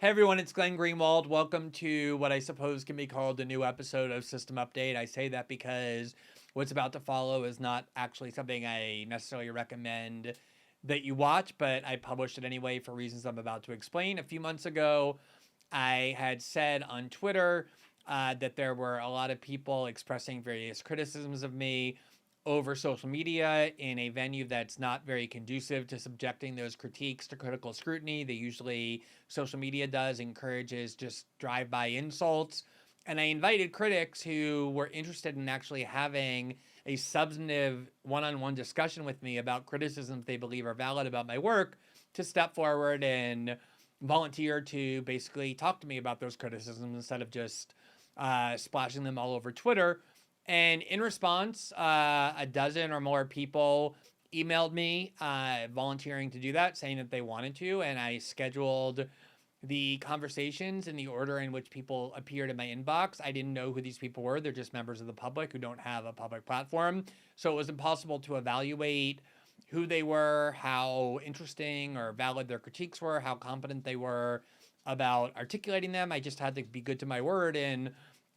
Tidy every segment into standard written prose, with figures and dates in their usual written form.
Hey everyone, it's Glenn Greenwald. Welcome to what I suppose can be called a new episode of System Update. I say that because what's about to follow is not actually something I necessarily recommend that you watch, but I published it anyway for reasons I'm about to explain. A few months ago, I had said on Twitter that there were a lot of people expressing various criticisms of me over social media in a venue that's not very conducive to subjecting those critiques to critical scrutiny. They usually, social media encourages just drive-by insults. And I invited critics who were interested in actually having a substantive one-on-one discussion with me about criticisms they believe are valid about my work to step forward and volunteer to basically talk to me about those criticisms instead of just splashing them all over Twitter. And in response, a dozen or more people emailed me volunteering to do that, saying that they wanted to. And I scheduled the conversations in the order in which people appeared in my inbox. I didn't know who these people were. They're just members of the public who don't have a public platform. So it was impossible to evaluate who they were, how interesting or valid their critiques were, how competent they were about articulating them. I just had to be good to my word and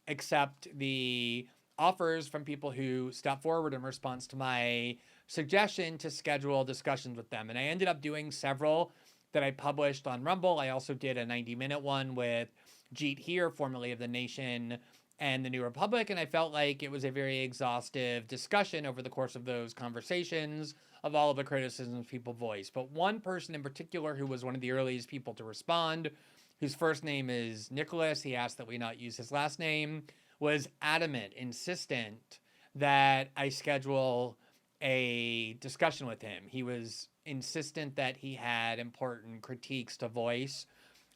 accept the offers from people who stepped forward in response to my suggestion to schedule discussions with them. And I ended up doing several that I published on Rumble. I also did a 90-minute one with Jeet Heer, formerly of The Nation and The New Republic, and I felt like it was a very exhaustive discussion over the course of those conversations of all of the criticisms people voiced. But one person in particular who was one of the earliest people to respond, whose first name is Nicholas, he asked that we not use his last name, was adamant, insistent that I schedule a discussion with him. He was insistent that he had important critiques to voice.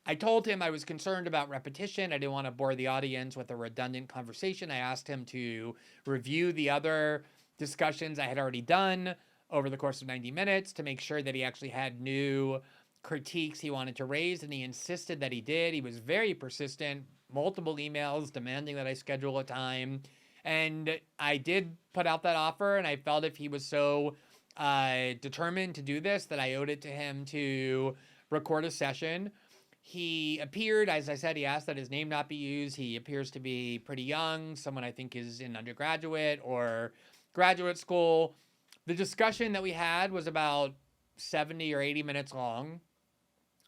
I told him I was concerned about repetition. I didn't want to bore the audience with a redundant conversation. I asked him to review the other discussions I had already done over the course of 90 minutes to make sure that he actually had new critiques he wanted to raise, and he insisted that he did. He was very persistent, multiple emails demanding that I schedule a time. And I did put out that offer, and I felt if he was so determined to do this that I owed it to him to record a session. He appeared, as I said, he asked that his name not be used. He appears to be pretty young, someone I think is in undergraduate or graduate school. The discussion that we had was about 70 or 80 minutes long.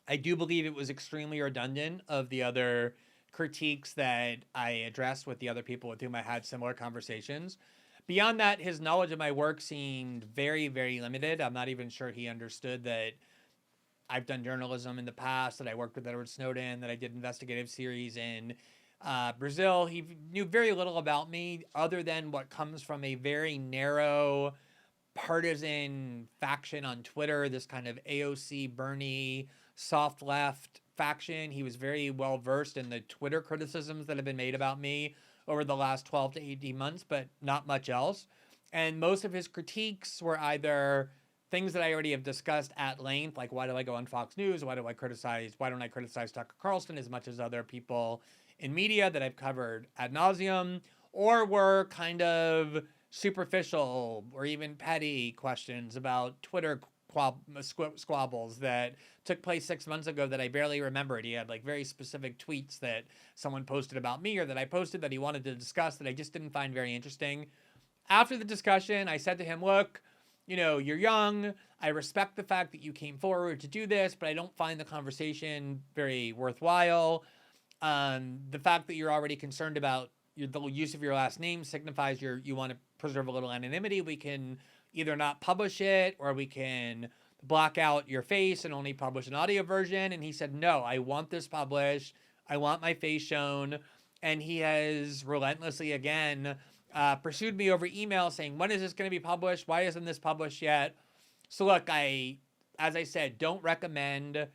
I do believe it was extremely redundant of the other critiques that I addressed with the other people with whom I had similar conversations. Beyond that, his knowledge of my work seemed very, very limited. I'm not even sure he understood that I've done journalism in the past, that I worked with Edward Snowden, that I did investigative series in Brazil. He knew very little about me other than what comes from a very narrow partisan faction on Twitter, this kind of AOC, Bernie, soft left faction. He was very well versed in the Twitter criticisms that have been made about me over the last 12 to 18 months, but not much else. And most of his critiques were either things that I already have discussed at length, like why do I go on Fox News? Why don't I criticize Tucker Carlson as much as other people in media that I've covered ad nauseum, or were kind of superficial or even petty questions about Twitter squabbles that took place 6 months ago that I barely remembered. He had like very specific tweets that someone posted about me or that I posted that he wanted to discuss that I just didn't find very interesting. After the discussion, I said to him, look, you're young. I respect the fact that you came forward to do this, but I don't find the conversation very worthwhile. The fact that you're already concerned about the use of your last name signifies you want to preserve a little anonymity. We can either not publish it or we can block out your face and only publish an audio version. And he said, no, I want this published. I want my face shown. And he has relentlessly, again, pursued me over email saying, when is this going to be published? Why isn't this published yet? So look, as I said, don't recommend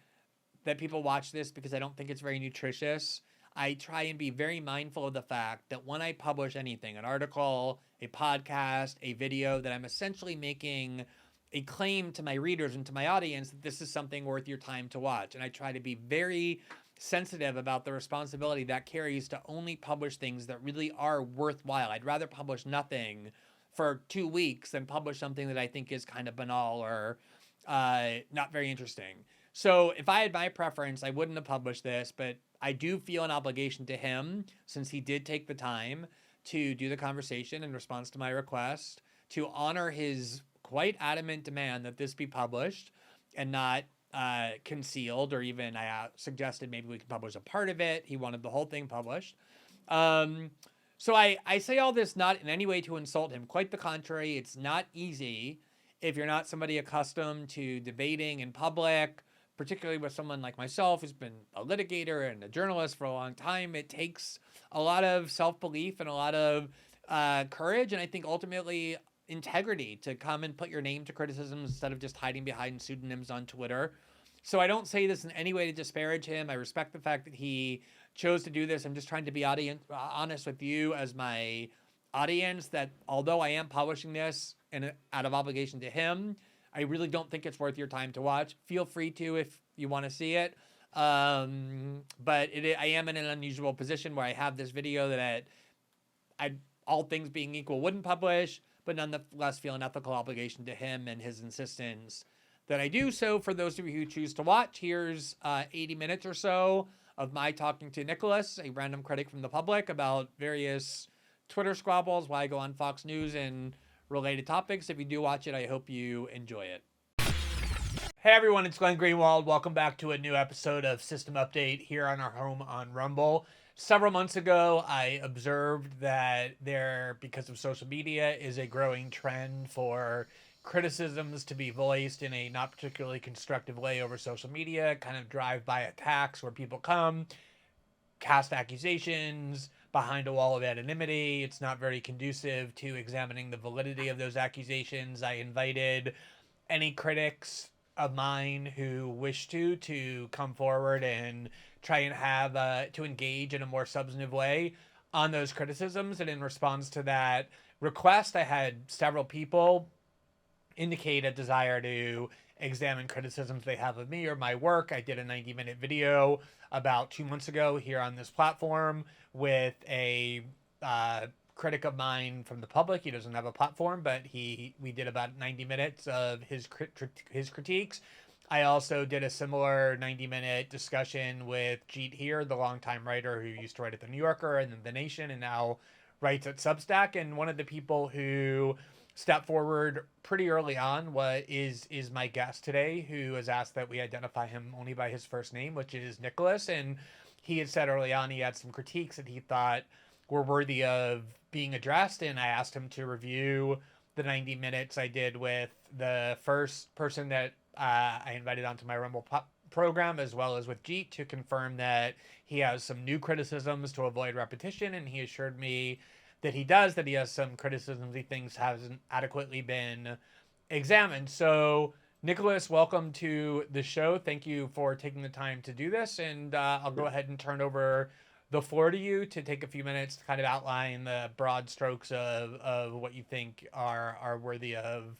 that people watch this because I don't think it's very nutritious. I try and be very mindful of the fact that when I publish anything, an article, a podcast, a video, that I'm essentially making a claim to my readers and to my audience that this is something worth your time to watch. And I try to be very sensitive about the responsibility that carries to only publish things that really are worthwhile. I'd rather publish nothing for 2 weeks than publish something that I think is kind of banal or not very interesting. So if I had my preference, I wouldn't have published this, but I do feel an obligation to him since he did take the time to do the conversation in response to my request to honor his quite adamant demand that this be published and not concealed, or even I suggested maybe we could publish a part of it. He wanted the whole thing published. So I say all this not in any way to insult him. Quite the contrary. It's not easy if you're not somebody accustomed to debating in public, particularly with someone like myself who's been a litigator and a journalist for a long time. It takes a lot of self-belief and a lot of courage, and I think ultimately integrity to come and put your name to criticisms instead of just hiding behind pseudonyms on Twitter. So I don't say this in any way to disparage him. I respect the fact that he chose to do this. I'm just trying to be honest with you as my audience that although I am publishing this out of obligation to him, I really don't think it's worth your time to watch. Feel free to if you want to see it. But I am in an unusual position where I have this video that I, all things being equal, wouldn't publish, but nonetheless feel an ethical obligation to him and his insistence that I do. So for those of you who choose to watch, here's 80 minutes or so of my talking to Nicholas, a random critic from the public, about various Twitter squabbles while I go on Fox News and related topics. If you do watch it, I hope you enjoy it. Hey everyone, it's Glenn Greenwald. Welcome back to a new episode of System Update here on our home on Rumble. Several months ago, I observed that there, because of social media, is a growing trend for criticisms to be voiced in a not particularly constructive way over social media, kind of drive-by attacks where people come, cast accusations behind a wall of anonymity. It's not very conducive to examining the validity of those accusations. I invited any critics of mine who wish to come forward and try and have to engage in a more substantive way on those criticisms. And in response to that request, I had several people indicate a desire to examine criticisms they have of me or my work. I did a 90-minute video about 2 months ago here on this platform with a critic of mine from the public. He doesn't have a platform, but we did about 90 minutes of his critiques. I also did a similar 90-minute discussion with Jeet here, the longtime writer who used to write at The New Yorker and then The Nation and now writes at Substack. And one of the people who stepped forward pretty early on is my guest today, who has asked that we identify him only by his first name, which is Nicholas. And he had said early on he had some critiques that he thought were worthy of being addressed, and I asked him to review the 90 minutes I did with the first person that I invited onto my Rumble program, as well as with Jeet, to confirm that he has some new criticisms to avoid repetition, and he assured me that he has some criticisms he thinks hasn't adequately been examined. So, Nicholas, welcome to the show. Thank you for taking the time to do this, and I'll go ahead and turn over the floor to you to take a few minutes to kind of outline the broad strokes of what you think are worthy of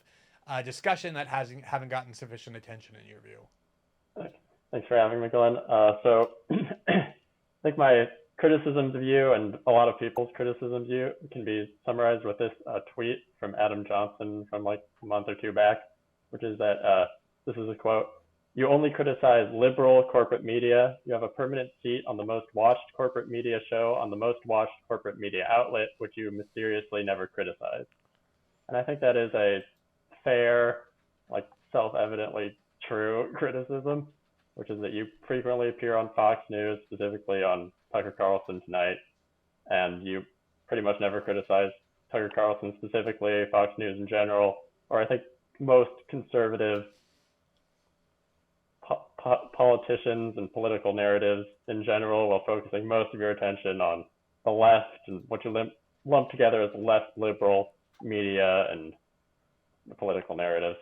discussion that haven't gotten sufficient attention in your view. Thanks for having me, Glenn. So I think my criticisms of you and a lot of people's criticisms of you can be summarized with this tweet from Adam Johnson from like a month or two back, which is that this is a quote: "You only criticize liberal corporate media. You have a permanent seat on the most watched corporate media show on the most watched corporate media outlet, which you mysteriously never criticize." And I think that is a fair, like self-evidently true criticism, which is that you frequently appear on Fox News, specifically on Tucker Carlson Tonight, and you pretty much never criticize Tucker Carlson specifically, Fox News in general, or I think most conservative politicians and political narratives in general, while focusing most of your attention on the left and what you lump together as left liberal media and the political narratives.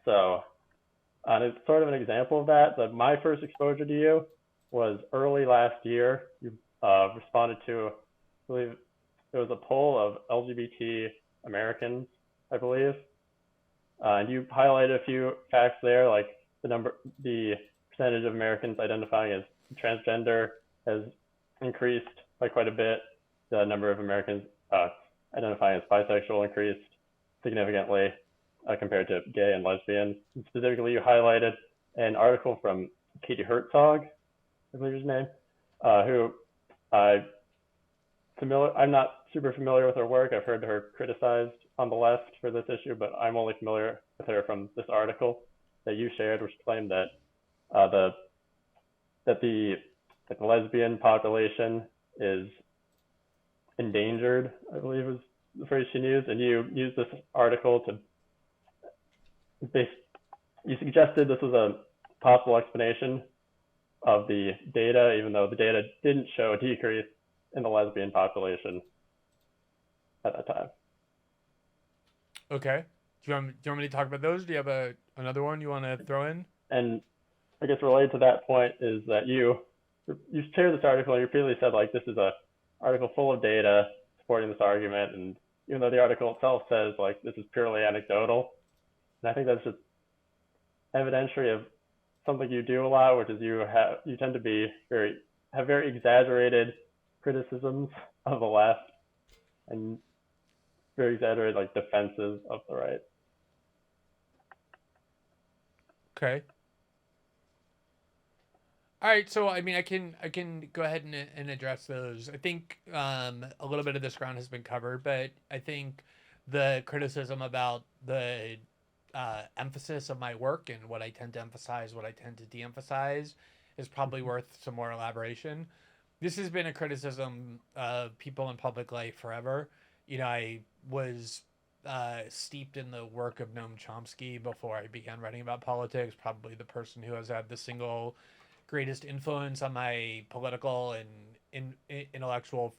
So, it's sort of an example of that. My first exposure to you was early last year. You responded to, I believe, it was a poll of LGBT Americans, I believe, and you highlighted a few facts there, like the percentage of Americans identifying as transgender has increased by quite a bit. The number of Americans identifying as bisexual increased significantly compared to gay and lesbian. And specifically, you highlighted an article from Katie Herzog, I believe his name, who I I'm not super familiar with her work. I've heard her criticized on the left for this issue, but I'm only familiar with her from this article that you shared, which claimed that the that the like the lesbian population is endangered, I believe was the phrase she used, and you used this article to base. You suggested this was a possible explanation of the data, even though the data didn't show a decrease in the lesbian population at that time. Okay. Do you want me to talk about those? Do you have another one you want to throw in? And I guess related to that point is that you shared this article and you repeatedly said like this is a article full of data supporting this argument, and even though the article itself says like this is purely anecdotal, and I think that's just evidentiary of something you do a lot, which is you tend to be have very exaggerated criticisms of the left and very exaggerated like defenses of the right. Okay. All right, so I mean, I can go ahead and address those. I think a little bit of this ground has been covered, but I think the criticism about the emphasis of my work and what I tend to emphasize, what I tend to de-emphasize, is probably worth some more elaboration. This has been a criticism of people in public life forever. I was steeped in the work of Noam Chomsky before I began writing about politics. Probably the person who has had the single greatest influence on my political and intellectual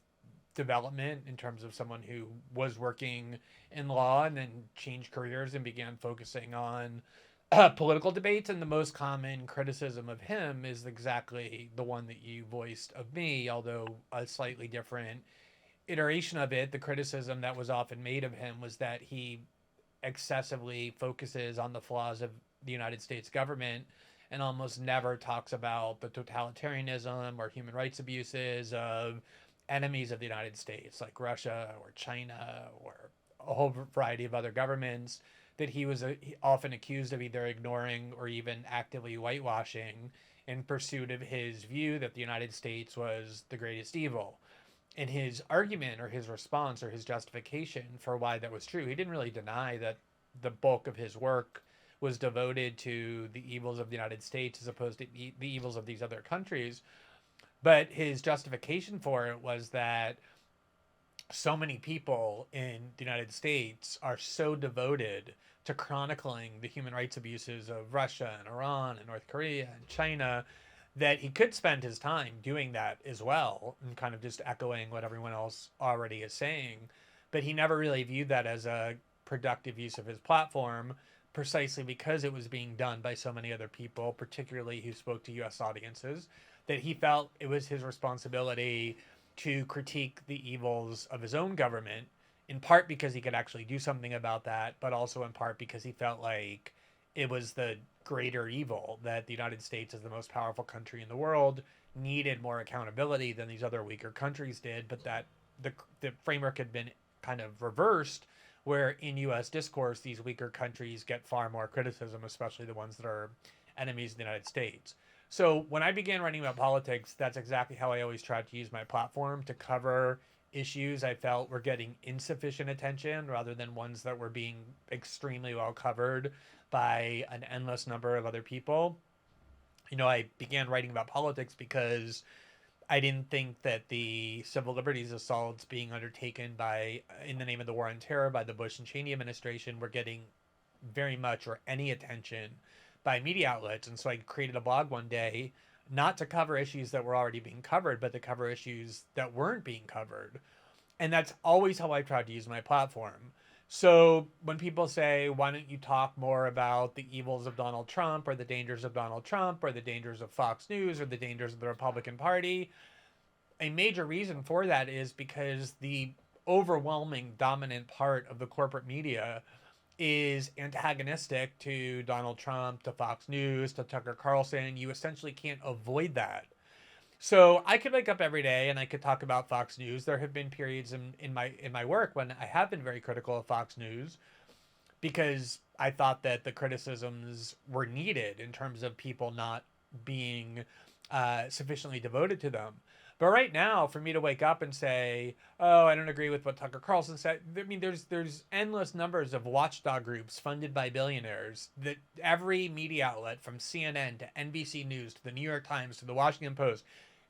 development in terms of someone who was working in law and then changed careers and began focusing on political debates. And the most common criticism of him is exactly the one that you voiced of me, although a slightly different iteration of it. The criticism that was often made of him was that he excessively focuses on the flaws of the United States government and almost never talks about the totalitarianism or human rights abuses of enemies of the United States, like Russia or China or a whole variety of other governments that he was often accused of either ignoring or even actively whitewashing in pursuit of his view that the United States was the greatest evil. In his argument or his response or his justification for why that was true, he didn't really deny that the bulk of his work was devoted to the evils of the United States as opposed to the evils of these other countries. But his justification for it was that so many people in the United States are so devoted to chronicling the human rights abuses of Russia and Iran and North Korea and China that he could spend his time doing that as well and kind of just echoing what everyone else already is saying. But he never really viewed that as a productive use of his platform, precisely because it was being done by so many other people, particularly who spoke to US audiences, that he felt it was his responsibility to critique the evils of his own government, in part because he could actually do something about that, but also in part because he felt like it was the greater evil, that the United States, as the most powerful country in the world, needed more accountability than these other weaker countries did, but that the framework had been kind of reversed, where in US discourse, these weaker countries get far more criticism, especially the ones that are enemies of the United States. So when I began writing about politics, that's exactly how I always tried to use my platform to cover issues I felt were getting insufficient attention rather than ones that were being extremely well covered by an endless number of other people. I began writing about politics because I didn't think that the civil liberties assaults being undertaken in the name of the war on terror by the Bush and Cheney administration were getting very much or any attention by media outlets. And so I created a blog one day, not to cover issues that were already being covered, but to cover issues that weren't being covered. And that's always how I tried to use my platform. So when people say, why don't you talk more about the evils of Donald Trump or the dangers of Donald Trump or the dangers of Fox News or the dangers of the Republican Party, a major reason for that is because the overwhelming dominant part of the corporate media is antagonistic to Donald Trump, to Fox News, to Tucker Carlson. You essentially can't avoid that. So I could wake up every day and I could talk about Fox News. There have been periods in my work when I have been very critical of Fox News, because I thought that the criticisms were needed in terms of people not being sufficiently devoted to them. But right now, for me to wake up and say, "Oh, I don't agree with what Tucker Carlson said," I mean, there's endless numbers of watchdog groups funded by billionaires that every media outlet, from CNN to NBC News to the New York Times to the Washington Post,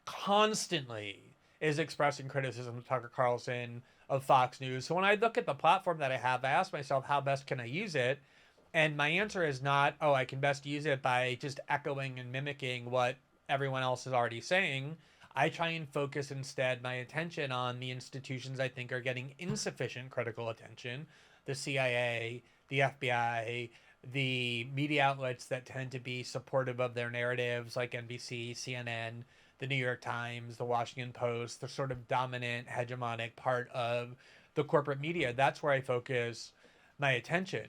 constantly is expressing criticism of Tucker Carlson, of Fox News. So when I look at the platform that I have, I ask myself, how best can I use it? And my answer is not, oh, I can best use it by just echoing and mimicking what everyone else is already saying. I try and focus instead my attention on the institutions I think are getting insufficient critical attention: the CIA, the FBI, the media outlets that tend to be supportive of their narratives, like NBC, CNN, the New York Times, the Washington Post, the sort of dominant, hegemonic part of the corporate media. That's where I focus my attention.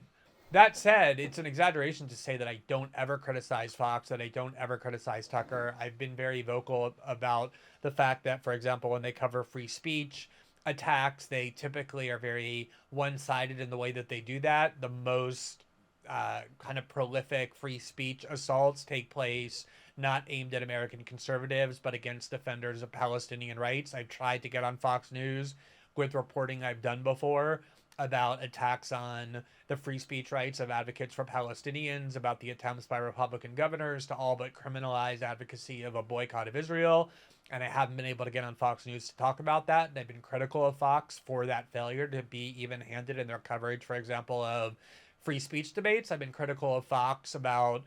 That said, it's an exaggeration to say that I don't ever criticize Fox, that I don't ever criticize Tucker. I've been very vocal about the fact that, for example, when they cover free speech attacks, they typically are very one sided in the way that they do that. The most kind of prolific free speech assaults take place not aimed at American conservatives, but against defenders of Palestinian rights. I've tried to get on Fox News with reporting I've done before about attacks on the free speech rights of advocates for Palestinians, about the attempts by Republican governors to all but criminalize advocacy of a boycott of Israel. And I haven't been able to get on Fox News to talk about that. And I've been critical of Fox for that failure to be even handed in their coverage, for example, of free speech debates. I've been critical of Fox about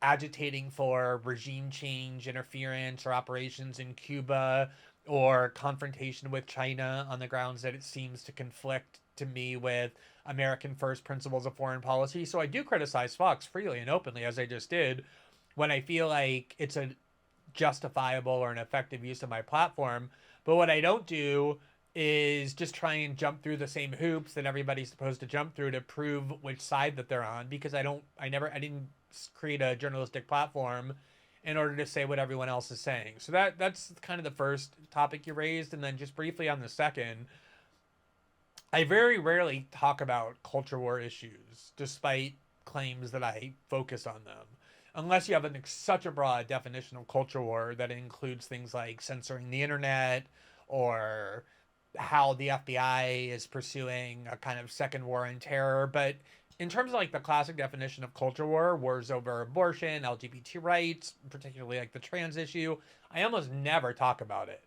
agitating for regime change, interference, or operations in Cuba, or confrontation with China on the grounds that it seems to conflict to me with American first principles of foreign policy. So I do criticize Fox freely and openly, as I just did, when I feel like it's a justifiable or an effective use of my platform. But what I don't do is just try and jump through the same hoops that everybody's supposed to jump through to prove which side that they're on, because I didn't create a journalistic platform in order to say what everyone else is saying. So that's kind of the first topic you raised. And then just briefly on the second, I very rarely talk about culture war issues, despite claims that I focus on them. Unless you have such a broad definition of culture war that includes things like censoring the internet, or how the FBI is pursuing a kind of second war on terror. But in terms of like the classic definition of culture war, wars over abortion, LGBT rights, particularly like the trans issue, I almost never talk about it.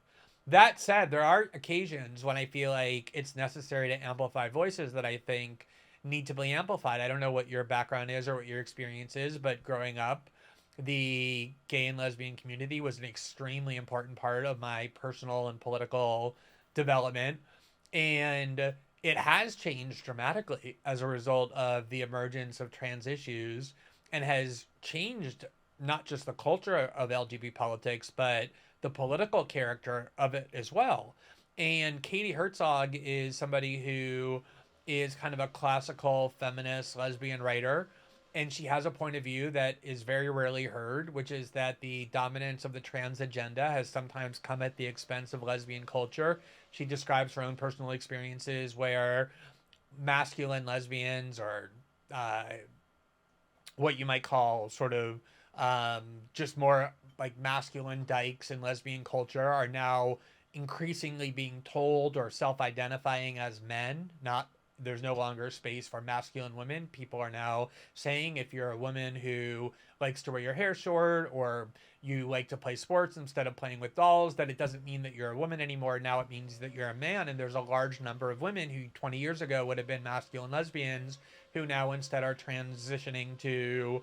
That said, there are occasions when I feel like it's necessary to amplify voices that I think need to be amplified. I don't know what your background is or what your experience is, but growing up, the gay and lesbian community was an extremely important part of my personal and political development. And it has changed dramatically as a result of the emergence of trans issues, and has changed not just the culture of LGBT politics, but the political character of it as well. And Katie Herzog is somebody who is kind of a classical feminist lesbian writer. And she has a point of view that is very rarely heard, which is that the dominance of the trans agenda has sometimes come at the expense of lesbian culture. She describes her own personal experiences where masculine lesbians, or what you might call sort of just more like masculine dykes in lesbian culture, are now increasingly being told or self-identifying as men. Not There's no longer space for masculine women. People are now saying, if you're a woman who likes to wear your hair short, or you like to play sports instead of playing with dolls, that it doesn't mean that you're a woman anymore. Now it means that you're a man. And there's a large number of women who 20 years ago would have been masculine lesbians, who now instead are transitioning to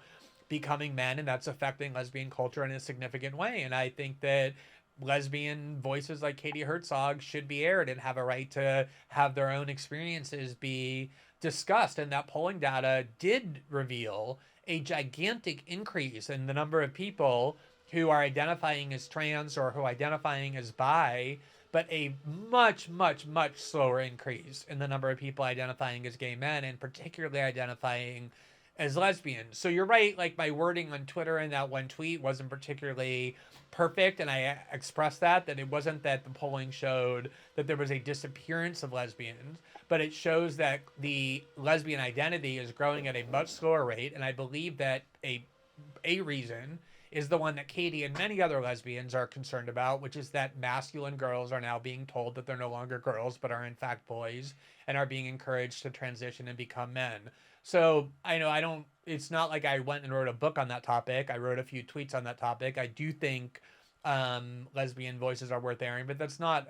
becoming men, and that's affecting lesbian culture in a significant way. And I think that lesbian voices like Katie Herzog should be aired and have a right to have their own experiences be discussed. And that polling data did reveal a gigantic increase in the number of people who are identifying as trans or who are identifying as bi, but a much, much, much slower increase in the number of people identifying as gay men, and particularly identifying as lesbians. So you're right, like my wording on Twitter in that one tweet wasn't particularly perfect, and I expressed that it wasn't that the polling showed that there was a disappearance of lesbians, but it shows that the lesbian identity is growing at a much slower rate, and I believe that a reason is the one that Katie and many other lesbians are concerned about, which is that masculine girls are now being told that they're no longer girls, but are in fact boys, and are being encouraged to transition and become men. So I know I don't, it's not like I went and wrote a book on that topic. I wrote a few tweets on that topic. I do think lesbian voices are worth airing, but that's not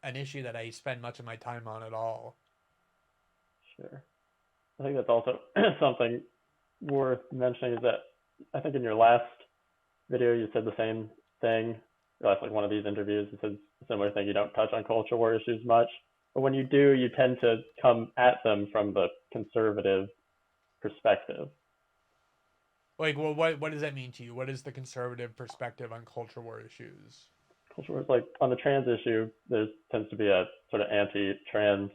an issue that I spend much of my time on at all. Sure. I think that's also something worth mentioning is that I think in your last video you said the same thing. That's like one of these interviews. You said a similar thing. You don't touch on culture war issues much, but when you do, you tend to come at them from the conservative perspective. Like, well, what does that mean to you? What is the conservative perspective on culture war issues? Culture war is like on the trans issue. There tends to be a sort of anti-trans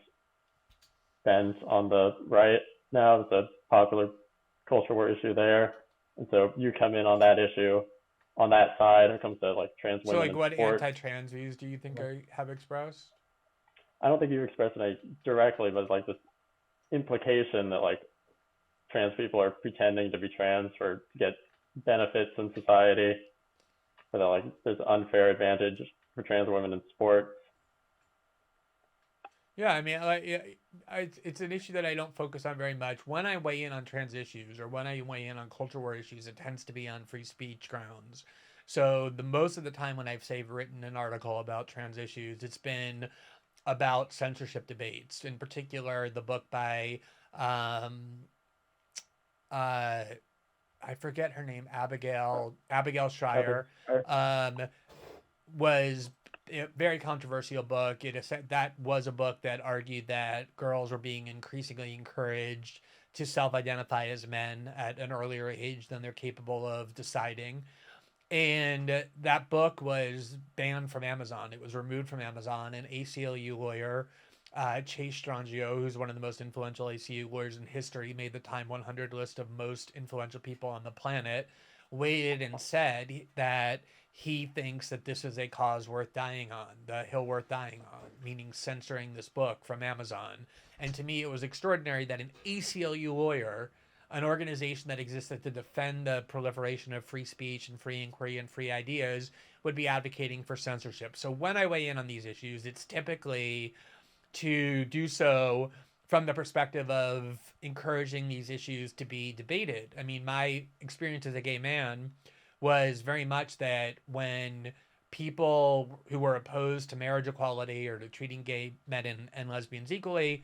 bent on the right now. It's a popular culture war issue there, and so you come in on that issue on that side when it comes to like trans So, women like, in what sport. anti-trans views do you think I have expressed? I don't think you expressed it directly, but it's like this implication that like trans people are pretending to be trans to get benefits in society, or that like there's unfair advantage for trans women in sports. Yeah, I mean, it's an issue that I don't focus on very much. When I weigh in on trans issues or when I weigh in on culture war issues, it tends to be on free speech grounds. So the most of the time when I've say written an article about trans issues, it's been about censorship debates. In particular, the book by um, uh, I forget her name, Abigail Schreier, um, was a very controversial book. That was a book that argued that girls were being increasingly encouraged to self-identify as men at an earlier age than they're capable of deciding. And that book was banned from Amazon. It was removed from Amazon. An ACLU lawyer, Chase Strangio, who's one of the most influential ACLU lawyers in history, made the Time 100 list of most influential people on the planet, weighed and said that he thinks that this is a cause worth dying on, the hill worth dying on, meaning censoring this book from Amazon. And to me, it was extraordinary that an ACLU lawyer, an organization that existed to defend the proliferation of free speech and free inquiry and free ideas, would be advocating for censorship. So when I weigh in on these issues, it's typically to do so from the perspective of encouraging these issues to be debated. I mean, my experience as a gay man was very much that when people who were opposed to marriage equality or to treating gay men and lesbians equally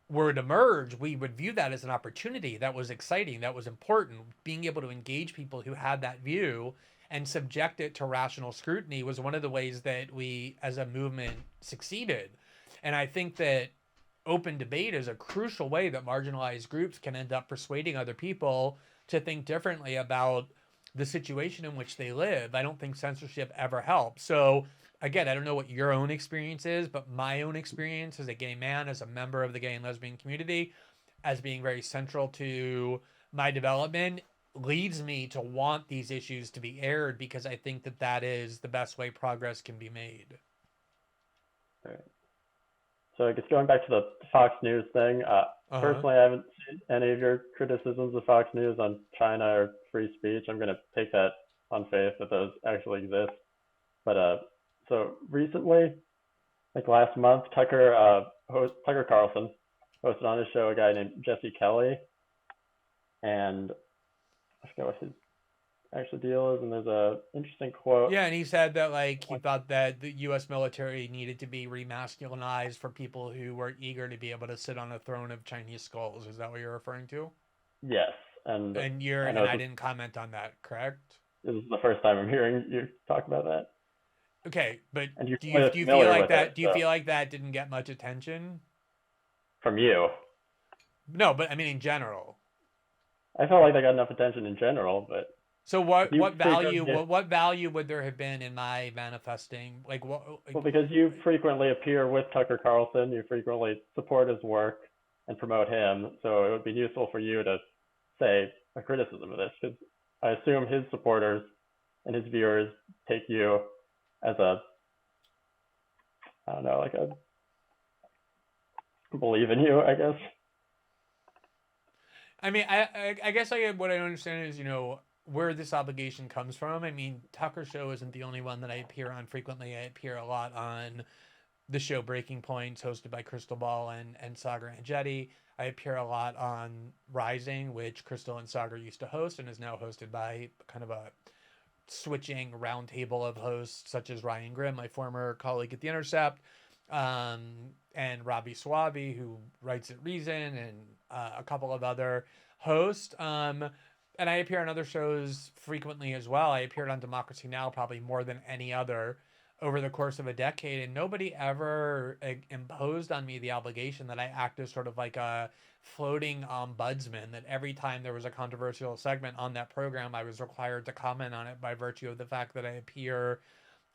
were to merge, we would view that as an opportunity. That was exciting. That was important. Being able to engage people who had that view and subject it to rational scrutiny was one of the ways that we as a movement succeeded. And I think that open debate is a crucial way that marginalized groups can end up persuading other people to think differently about the situation in which they live. I don't think censorship ever helps. So again, I don't know what your own experience is, but my own experience as a gay man, as a member of the gay and lesbian community, as being very central to my development, leads me to want these issues to be aired because I think that that is the best way progress can be made. Right. So I guess going back to the Fox News thing, personally, I haven't seen any of your criticisms of Fox News on China or free speech. I'm going to take that on faith that those actually exist. But so recently, like last month, Tucker Carlson hosted on his show a guy named Jesse Kelly, and I forget what his actual deal is. And there's a interesting quote. Yeah, and he said that like he thought that the U.S. military needed to be remasculinized for people who were eager to be able to sit on a throne of Chinese skulls. Is that what you're referring to? Yes, and I didn't comment on that, correct? This is the first time I'm hearing you talk about that. Okay, but And do you feel like that? Do you feel like that didn't get much attention from you? No, but I mean in general. I felt like I got enough attention in general, but so what value would there have been in my manifesting? Well, because you frequently appear with Tucker Carlson, you frequently support his work and promote him, so it would be useful for you to say a criticism of this, because I assume his supporters and his viewers take you as a, I don't know, like a believe in you, I guess. I mean, I guess what I don't understand is, where this obligation comes from. I mean, Tucker Show isn't the only one that I appear on frequently. I appear a lot on the show Breaking Points, hosted by Crystal Ball and Sagar Angetti. I appear a lot on Rising, which Crystal and Sagar used to host and is now hosted by kind of a switching roundtable of hosts such as Ryan Grimm, my former colleague at The Intercept, and Robbie Swaby, who writes at Reason, and a couple of other hosts. And I appear on other shows frequently as well. I appeared on Democracy Now! Probably more than any other over the course of a decade, and nobody ever imposed on me the obligation that I act as sort of like a floating ombudsman, that every time there was a controversial segment on that program, I was required to comment on it by virtue of the fact that I appear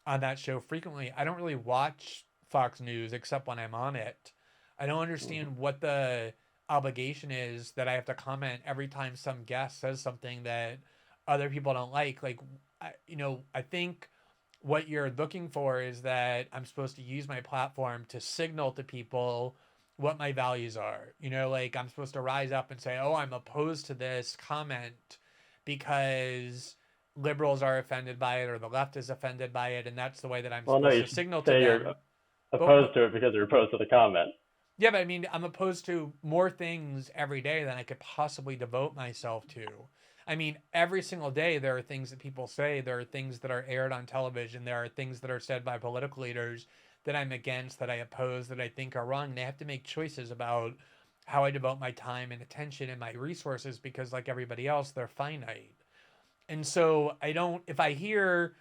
on that show frequently. I don't really watch Fox News except when I'm on it. I don't understand what the obligation is that I have to comment every time some guest says something that other people don't like. Like, I think what you're looking for is that I'm supposed to use my platform to signal to people what my values are. Like, I'm supposed to rise up and say, oh, I'm opposed to this comment because liberals are offended by it or the left is offended by it, and that's the way that I'm Well, no, supposed you to should signal to say them. you're opposed to it because you're opposed to the comment. Yeah, but I mean, I'm opposed to more things every day than I could possibly devote myself to. I mean, every single day there are things that people say, there are things that are aired on television, there are things that are said by political leaders that I'm against, that I oppose, that I think are wrong. And they have to make choices about how I devote my time and attention and my resources because, like everybody else, they're finite. And so if I hear,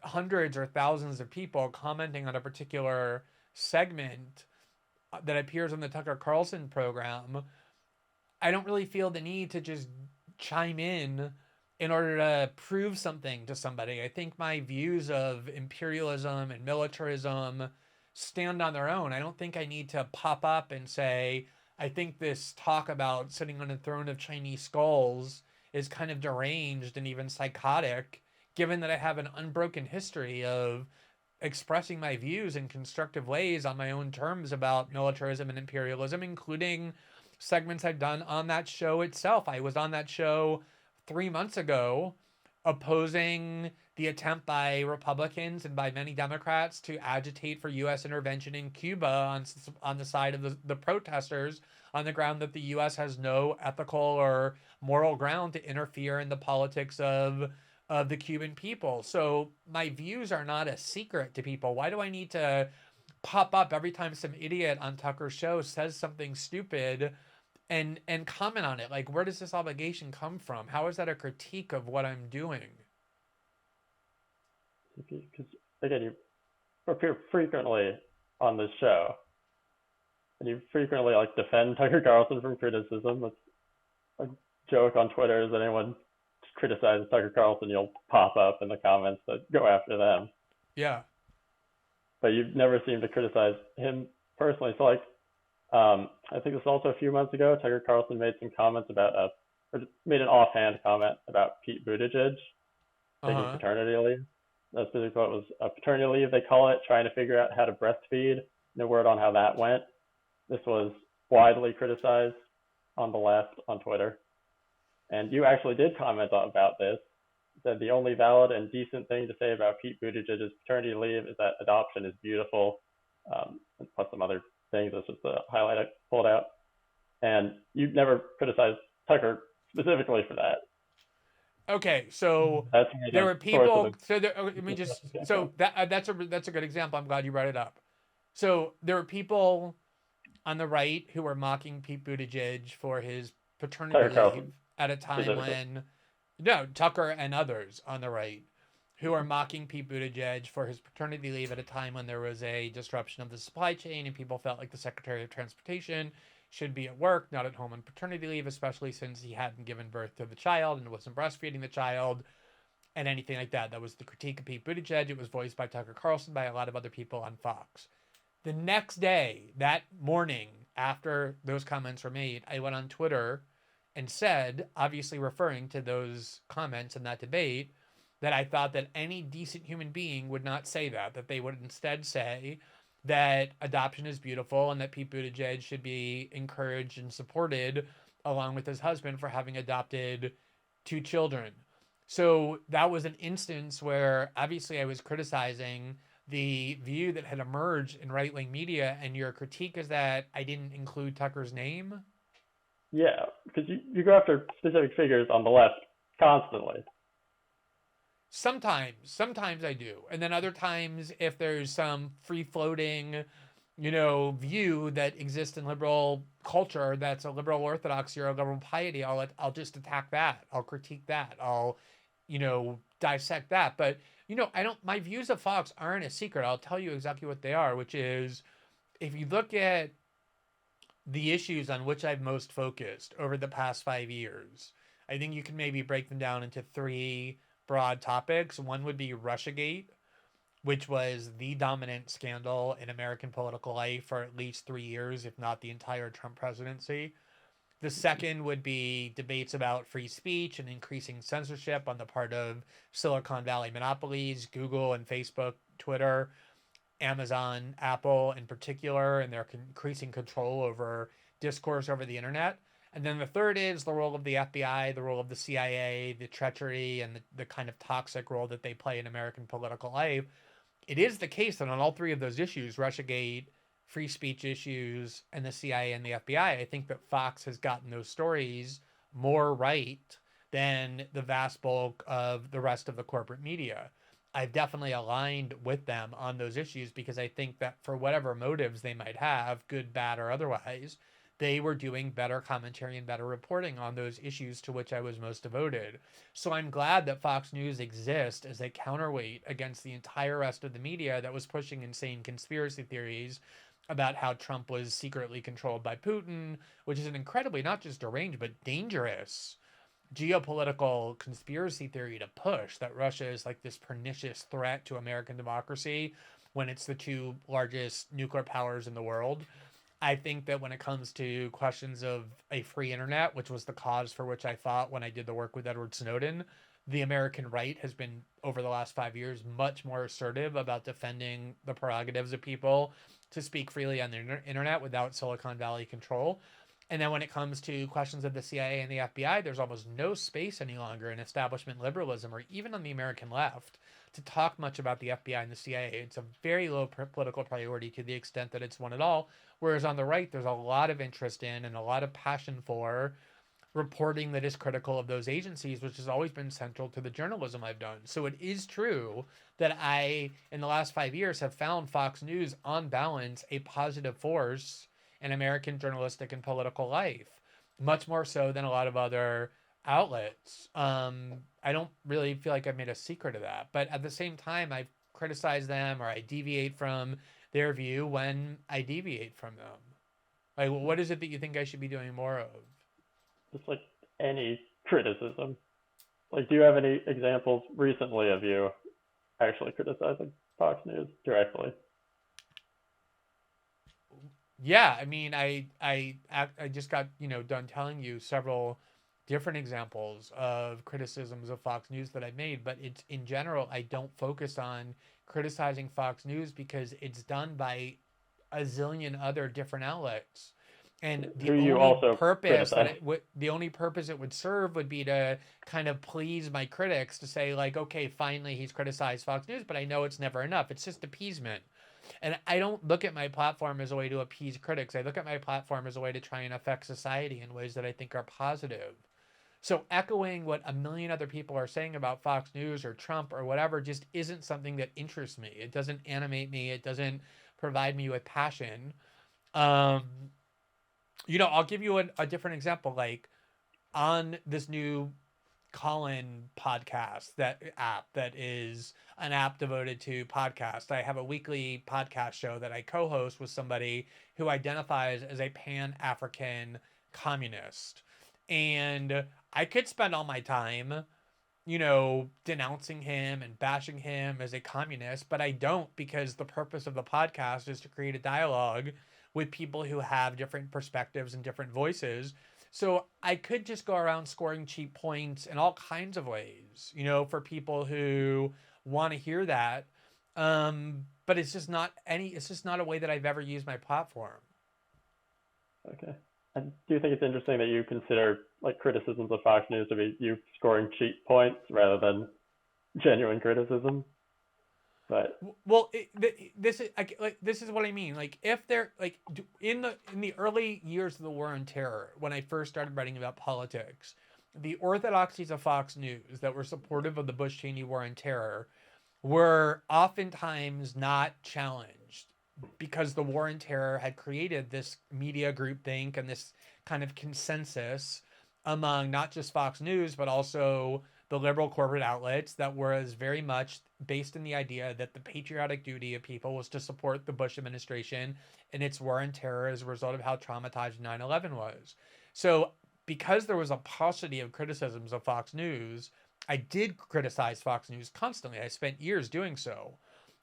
hundreds or thousands of people commenting on a particular segment that appears on the Tucker Carlson program, I don't really feel the need to just chime in order to prove something to somebody. I think my views of imperialism and militarism stand on their own. I don't think I need to pop up and say, I think this talk about sitting on a throne of Chinese skulls is kind of deranged and even psychotic, given that I have an unbroken history of expressing my views in constructive ways on my own terms about militarism and imperialism, including segments I've done on that show itself. I was on that show 3 months ago opposing the attempt by Republicans and by many Democrats to agitate for U.S. intervention in Cuba on the side of the protesters, on the ground that the U.S. has no ethical or moral ground to interfere in the politics of the Cuban people. So my views are not a secret to people. Why do I need to pop up every time some idiot on Tucker's show says something stupid and comment on it? Like, where does this obligation come from? How is that a critique of what I'm doing? Because, again, you appear frequently on this show, and you frequently defend Tucker Carlson from criticism. It's a joke on Twitter is anyone criticizes Tucker Carlson, you'll pop up in the comments that go after them. Yeah. But you never seem to criticize him personally. So, I think this was also a few months ago, Tucker Carlson made some comments about, or made an offhand comment about Pete Buttigieg taking paternity leave. That's basically what it was, a paternity leave, they call it, trying to figure out how to breastfeed. No word on how that went. This was widely criticized on the left on Twitter. And you actually did comment about this, said the only valid and decent thing to say about Pete Buttigieg's paternity leave is that adoption is beautiful, plus some other things. That's just the highlight I pulled out. And you never criticized Tucker specifically for that. Okay, so there were people. So there, let me just. So that's a good example. I'm glad you brought it up. So there were people on the right who were mocking Pete Buttigieg for his paternity leave at a time when, Tucker and others on the right who are mocking Pete Buttigieg for his paternity leave at a time when there was a disruption of the supply chain and people felt like the Secretary of Transportation should be at work, not at home on paternity leave, especially since he hadn't given birth to the child and wasn't breastfeeding the child and anything like that. That was the critique of Pete Buttigieg. It was voiced by Tucker Carlson, by a lot of other people on Fox. The next day, that morning, after those comments were made, I went on Twitter and said, obviously referring to those comments in that debate, that I thought that any decent human being would not say that they would instead say that adoption is beautiful and that Pete Buttigieg should be encouraged and supported along with his husband for having adopted 2 children. So that was an instance where obviously I was criticizing the view that had emerged in right-wing media, and your critique is that I didn't include Tucker's name. Yeah, because you go after specific figures on the left constantly. Sometimes I do. And then other times, if there's some free floating, view that exists in liberal culture that's a liberal orthodoxy or a liberal piety, I'll just attack that. I'll critique that. I'll, dissect that. But, my views of Fox aren't a secret. I'll tell you exactly what they are, which is if you look at the issues on which I've most focused over the past 5 years, I think you can maybe break them down into 3 broad topics. One would be Russiagate, which was the dominant scandal in American political life for at least 3 years, if not the entire Trump presidency. The second would be debates about free speech and increasing censorship on the part of Silicon Valley monopolies, Google and Facebook, Twitter, Amazon, Apple in particular, and their increasing control over discourse over the internet. And then the third is the role of the FBI, the role of the CIA, the treachery, and the kind of toxic role that they play in American political life. It is the case that on all 3 of those issues, Russiagate, free speech issues, and the CIA and the FBI, I think that Fox has gotten those stories more right than the vast bulk of the rest of the corporate media. I've definitely aligned with them on those issues because I think that for whatever motives they might have, good, bad, or otherwise, they were doing better commentary and better reporting on those issues to which I was most devoted. So I'm glad that Fox News exists as a counterweight against the entire rest of the media that was pushing insane conspiracy theories about how Trump was secretly controlled by Putin, which is an incredibly not just deranged, but dangerous geopolitical conspiracy theory to push, that Russia is like this pernicious threat to American democracy when it's the 2 largest nuclear powers in the world. I think that when it comes to questions of a free internet, which was the cause for which I fought when I did the work with Edward Snowden, the American right has been, over the last 5 years, much more assertive about defending the prerogatives of people to speak freely on the internet without Silicon Valley control. And then when it comes to questions of the CIA and the FBI, there's almost no space any longer in establishment liberalism or even on the American left to talk much about the FBI and the CIA. It's a very low political priority to the extent that it's one at all. Whereas on the right, there's a lot of interest in and a lot of passion for reporting that is critical of those agencies, which has always been central to the journalism I've done. So it is true that I, in the last 5 years, have found Fox News, on balance, a positive force in American journalistic and political life, much more so than a lot of other outlets. I don't really feel like I've made a secret of that, but at the same time, I've criticized them or I deviate from their view when I deviate from them. Like, what is it that you think I should be doing more of? Just like any criticism. Like, do you have any examples recently of you actually criticizing Fox News directly? Yeah, I mean, I just got done telling you several different examples of criticisms of Fox News that I made, but it's in general I don't focus on criticizing Fox News because it's done by a zillion other different outlets. And the Who you only also purpose that criticize. the only purpose it would serve would be to kind of please my critics, to say like, okay, finally he's criticized Fox News, but I know it's never enough. It's just appeasement. And I don't look at my platform as a way to appease critics. I look at my platform as a way to try and affect society in ways that I think are positive. So echoing what a million other people are saying about Fox News or Trump or whatever just isn't something that interests me. It doesn't animate me. It doesn't provide me with passion. Um, I'll give you a different example. Like on this new Colin podcast, that app that is an app devoted to podcasts. I have a weekly podcast show that I co-host with somebody who identifies as a Pan-African communist. And I could spend all my time, denouncing him and bashing him as a communist, but I don't, because the purpose of the podcast is to create a dialogue with people who have different perspectives and different voices. So I could just go around scoring cheap points in all kinds of ways, for people who want to hear that. But it's just not a way that I've ever used my platform. Okay. And do you think it's interesting that you consider like criticisms of Fox News to be you scoring cheap points rather than genuine criticism? But Well, this is what I mean. Like, if they're like in the early years of the War on Terror, when I first started writing about politics, the orthodoxies of Fox News that were supportive of the Bush Cheney War on Terror were oftentimes not challenged because the War on Terror had created this media groupthink and this kind of consensus among not just Fox News, but also the liberal corporate outlets that was very much based in the idea that the patriotic duty of people was to support the Bush administration and its war on terror as a result of how traumatized 9/11 was. So, because there was a paucity of criticisms of Fox News, I did criticize Fox News constantly. I spent years doing so.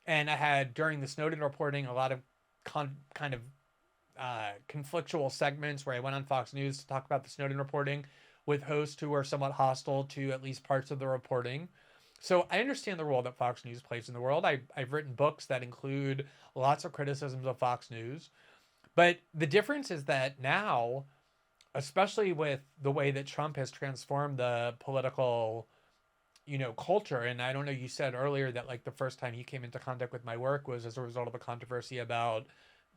And I had, during the Snowden reporting, a lot of kind of conflictual segments where I went on Fox News to talk about the Snowden reporting with hosts who were somewhat hostile to at least parts of the reporting. So I understand the role that Fox News plays in the world. I've written books that include lots of criticisms of Fox News. But the difference is that now, especially with the way that Trump has transformed the political culture. And I don't know, you said earlier that like the first time he came into contact with my work was as a result of a controversy about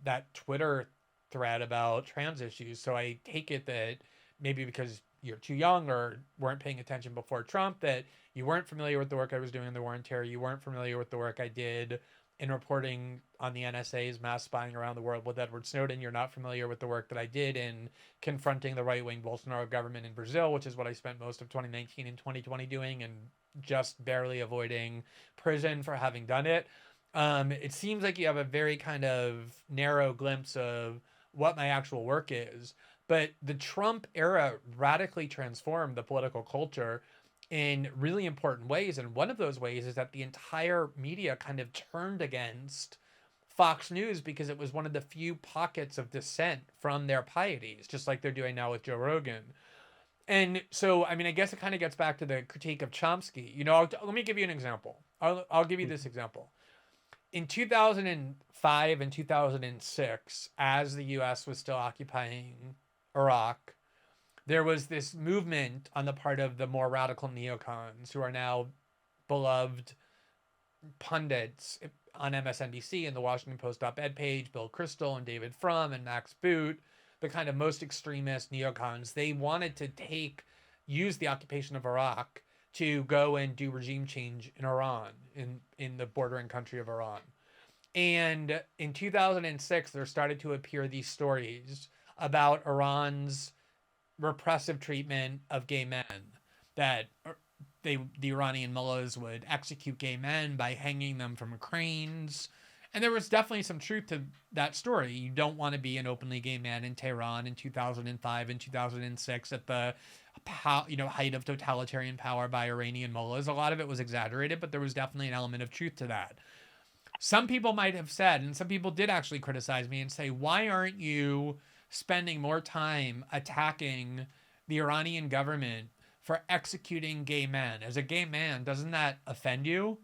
that Twitter thread about trans issues. So I take it that maybe because you're too young or weren't paying attention before Trump, that you weren't familiar with the work I was doing in the War on Terror. You weren't familiar with the work I did in reporting on the NSA's mass spying around the world with Edward Snowden. You're not familiar with the work that I did in confronting the right-wing Bolsonaro government in Brazil, which is what I spent most of 2019 and 2020 doing, and just barely avoiding prison for having done it. It seems like you have a very kind of narrow glimpse of what my actual work is. But the Trump era radically transformed the political culture in really important ways. And one of those ways is that the entire media kind of turned against Fox News because it was one of the few pockets of dissent from their pieties, just like they're doing now with Joe Rogan. And so, I mean, I guess it kind of gets back to the critique of Chomsky. Let me give you an example. I'll give you this example. In 2005 and 2006, as the U.S. was still occupying Iraq, there was this movement on the part of the more radical neocons who are now beloved pundits on MSNBC and the Washington Post op-ed page, Bill Kristol and David Frum and Max Boot, the kind of most extremist neocons. They wanted to use the occupation of Iraq to go and do regime change in Iran, in the bordering country of Iran. And in 2006, there started to appear these stories about Iran's repressive treatment of gay men, that the Iranian mullahs would execute gay men by hanging them from cranes. And there was definitely some truth to that story. You don't want to be an openly gay man in Tehran in 2005 and 2006 at the height of totalitarian power by Iranian mullahs. A lot of it was exaggerated, but there was definitely an element of truth to that. Some people might have said, and some people did actually criticize me and say, why aren't you spending more time attacking the Iranian government for executing gay men? As a gay man, doesn't that offend you?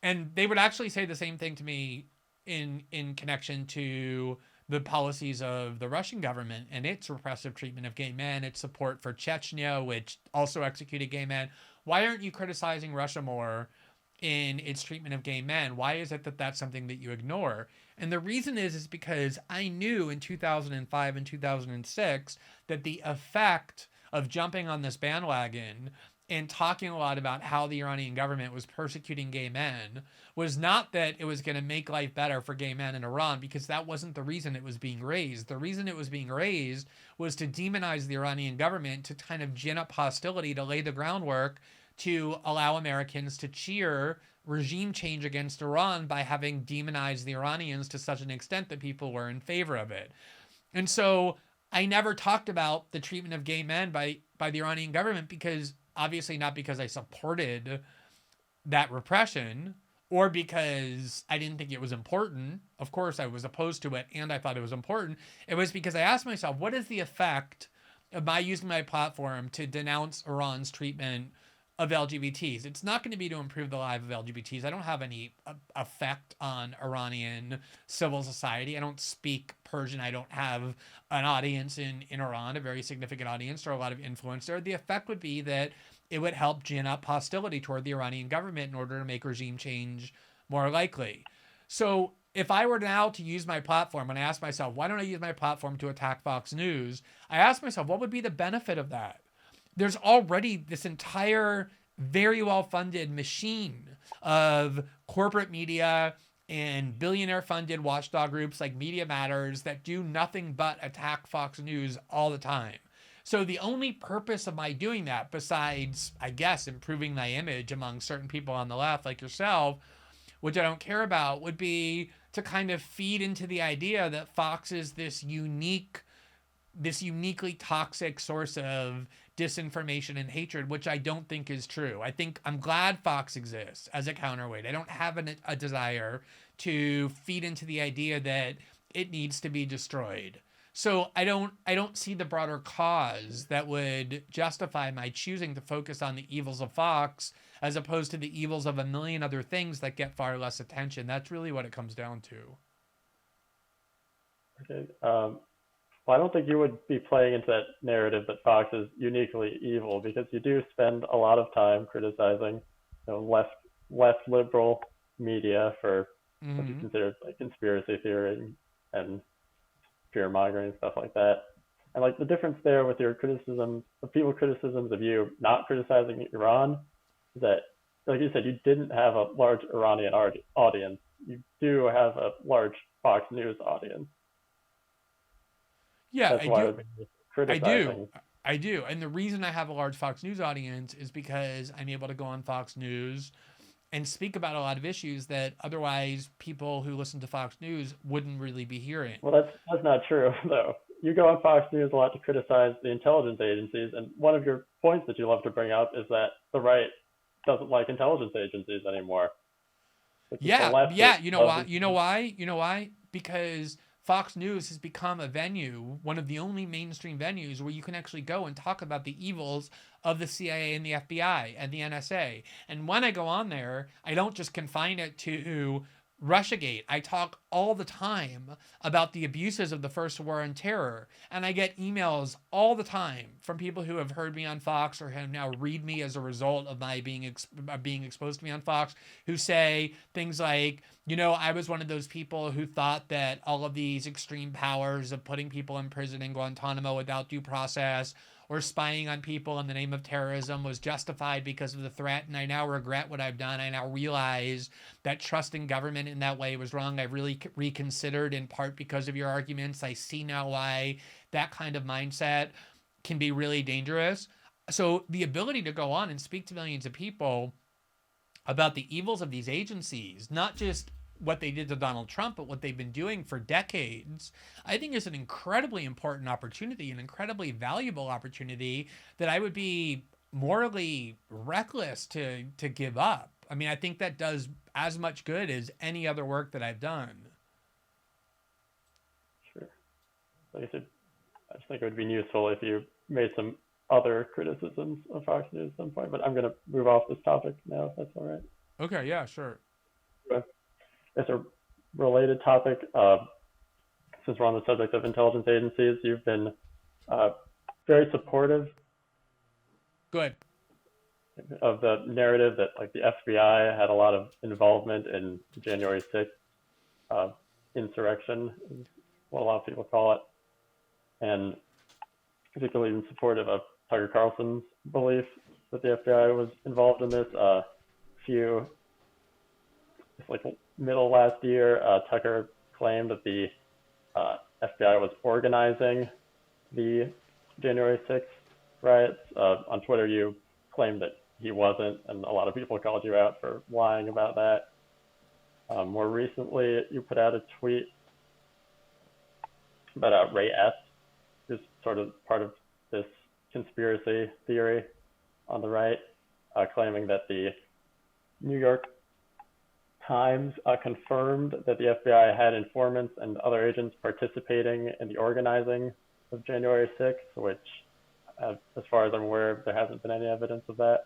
And they would actually say the same thing to me in connection to the policies of the Russian government and its repressive treatment of gay men, its support for Chechnya, which also executed gay men. Why aren't you criticizing Russia more in its treatment of gay men? Why is it that that's something that you ignore? And the reason is because I knew in 2005 and 2006 that the effect of jumping on this bandwagon and talking a lot about how the Iranian government was persecuting gay men was not that it was going to make life better for gay men in Iran, because that wasn't the reason it was being raised. The reason it was being raised was to demonize the Iranian government, to kind of gin up hostility, to lay the groundwork to allow Americans to cheer regime change against Iran by having demonized the Iranians to such an extent that people were in favor of it. And so I never talked about the treatment of gay men by the Iranian government, because obviously not because I supported that repression or because I didn't think it was important. Of course, I was opposed to it and I thought it was important. It was because I asked myself, what is the effect by using my platform to denounce Iran's treatment of LGBTs. It's not going to be to improve the lives of LGBTs. I don't have any effect on Iranian civil society. I don't speak Persian. I don't have an audience in Iran, a very significant audience or a lot of influence there. The effect would be that it would help gin up hostility toward the Iranian government in order to make regime change more likely. So if I were now to use my platform, and I ask myself, why don't I use my platform to attack Fox News? I ask myself, what would be the benefit of that? There's already this entire very well-funded machine of corporate media and billionaire-funded watchdog groups like Media Matters that do nothing but attack Fox News all the time. So the only purpose of my doing that, besides, I guess, improving my image among certain people on the left like yourself, which I don't care about, would be to kind of feed into the idea that Fox is this uniquely toxic source of disinformation and hatred, which I don't think is true. I'm glad Fox exists as a counterweight. I don't have a desire to feed into the idea that it needs to be destroyed. So I don't see the broader cause that would justify my choosing to focus on the evils of Fox as opposed to the evils of a million other things that get far less attention. That's really what it comes down to. Okay. Well, I don't think you would be playing into that narrative that Fox is uniquely evil, because you do spend a lot of time criticizing, less liberal media for what you consider like conspiracy theory and fear mongering and stuff like that. And like the difference there with your criticisms, the people criticisms of you not criticizing Iran, is that, like you said, you didn't have a large Iranian audience. You do have a large Fox News audience. Yeah, That's why criticizing. I do. And the reason I have a large Fox News audience is because I'm able to go on Fox News and speak about a lot of issues that otherwise people who listen to Fox News wouldn't really be hearing. Well, that's not true, though. You go on Fox News a lot to criticize the intelligence agencies, and one of your points that you love to bring up is that the right doesn't like intelligence agencies anymore. Yeah. You know why? Because Fox News has become a venue, one of the only mainstream venues where you can actually go and talk about the evils of the CIA and the FBI and the NSA. And when I go on there, I don't just confine it to Russiagate. I talk all the time about the abuses of the First War on Terror. And I get emails all the time from people who have heard me on Fox or have now read me as a result of my being exposed to me on Fox, who say things like, I was one of those people who thought that all of these extreme powers of putting people in prison in Guantanamo without due process or spying on people in the name of terrorism was justified because of the threat, and I now regret what I've done. I now realize that trusting government in that way was wrong. I've really reconsidered, in part because of your arguments. I see now why that kind of mindset can be really dangerous. So the ability to go on and speak to millions of people about the evils of these agencies, not just what they did to Donald Trump, but what they've been doing for decades, I think is an incredibly important opportunity, an incredibly valuable opportunity that I would be morally reckless to give up. I mean, I think that does as much good as any other work that I've done. Sure. Like I said, I just think it would be useful if you made some other criticisms of Fox News at some point, but I'm going to move off this topic now, if that's all right. Okay, yeah, sure. It's a related topic. Since we're on the subject of intelligence agencies, you've been very supportive. Good. Of the narrative that like the FBI had a lot of involvement in the January 6th insurrection, is what a lot of people call it, and particularly in supportive of Tucker Carlson's belief that the FBI was involved in this. Middle last year, Tucker claimed that the FBI was organizing the January 6th riots. On Twitter, you claimed that he wasn't, and a lot of people called you out for lying about that. More recently, you put out a tweet about Ray S., who's sort of part of this conspiracy theory on the right, claiming that the New York Times confirmed that the FBI had informants and other agents participating in the organizing of January 6th, which as far as I'm aware, there hasn't been any evidence of that.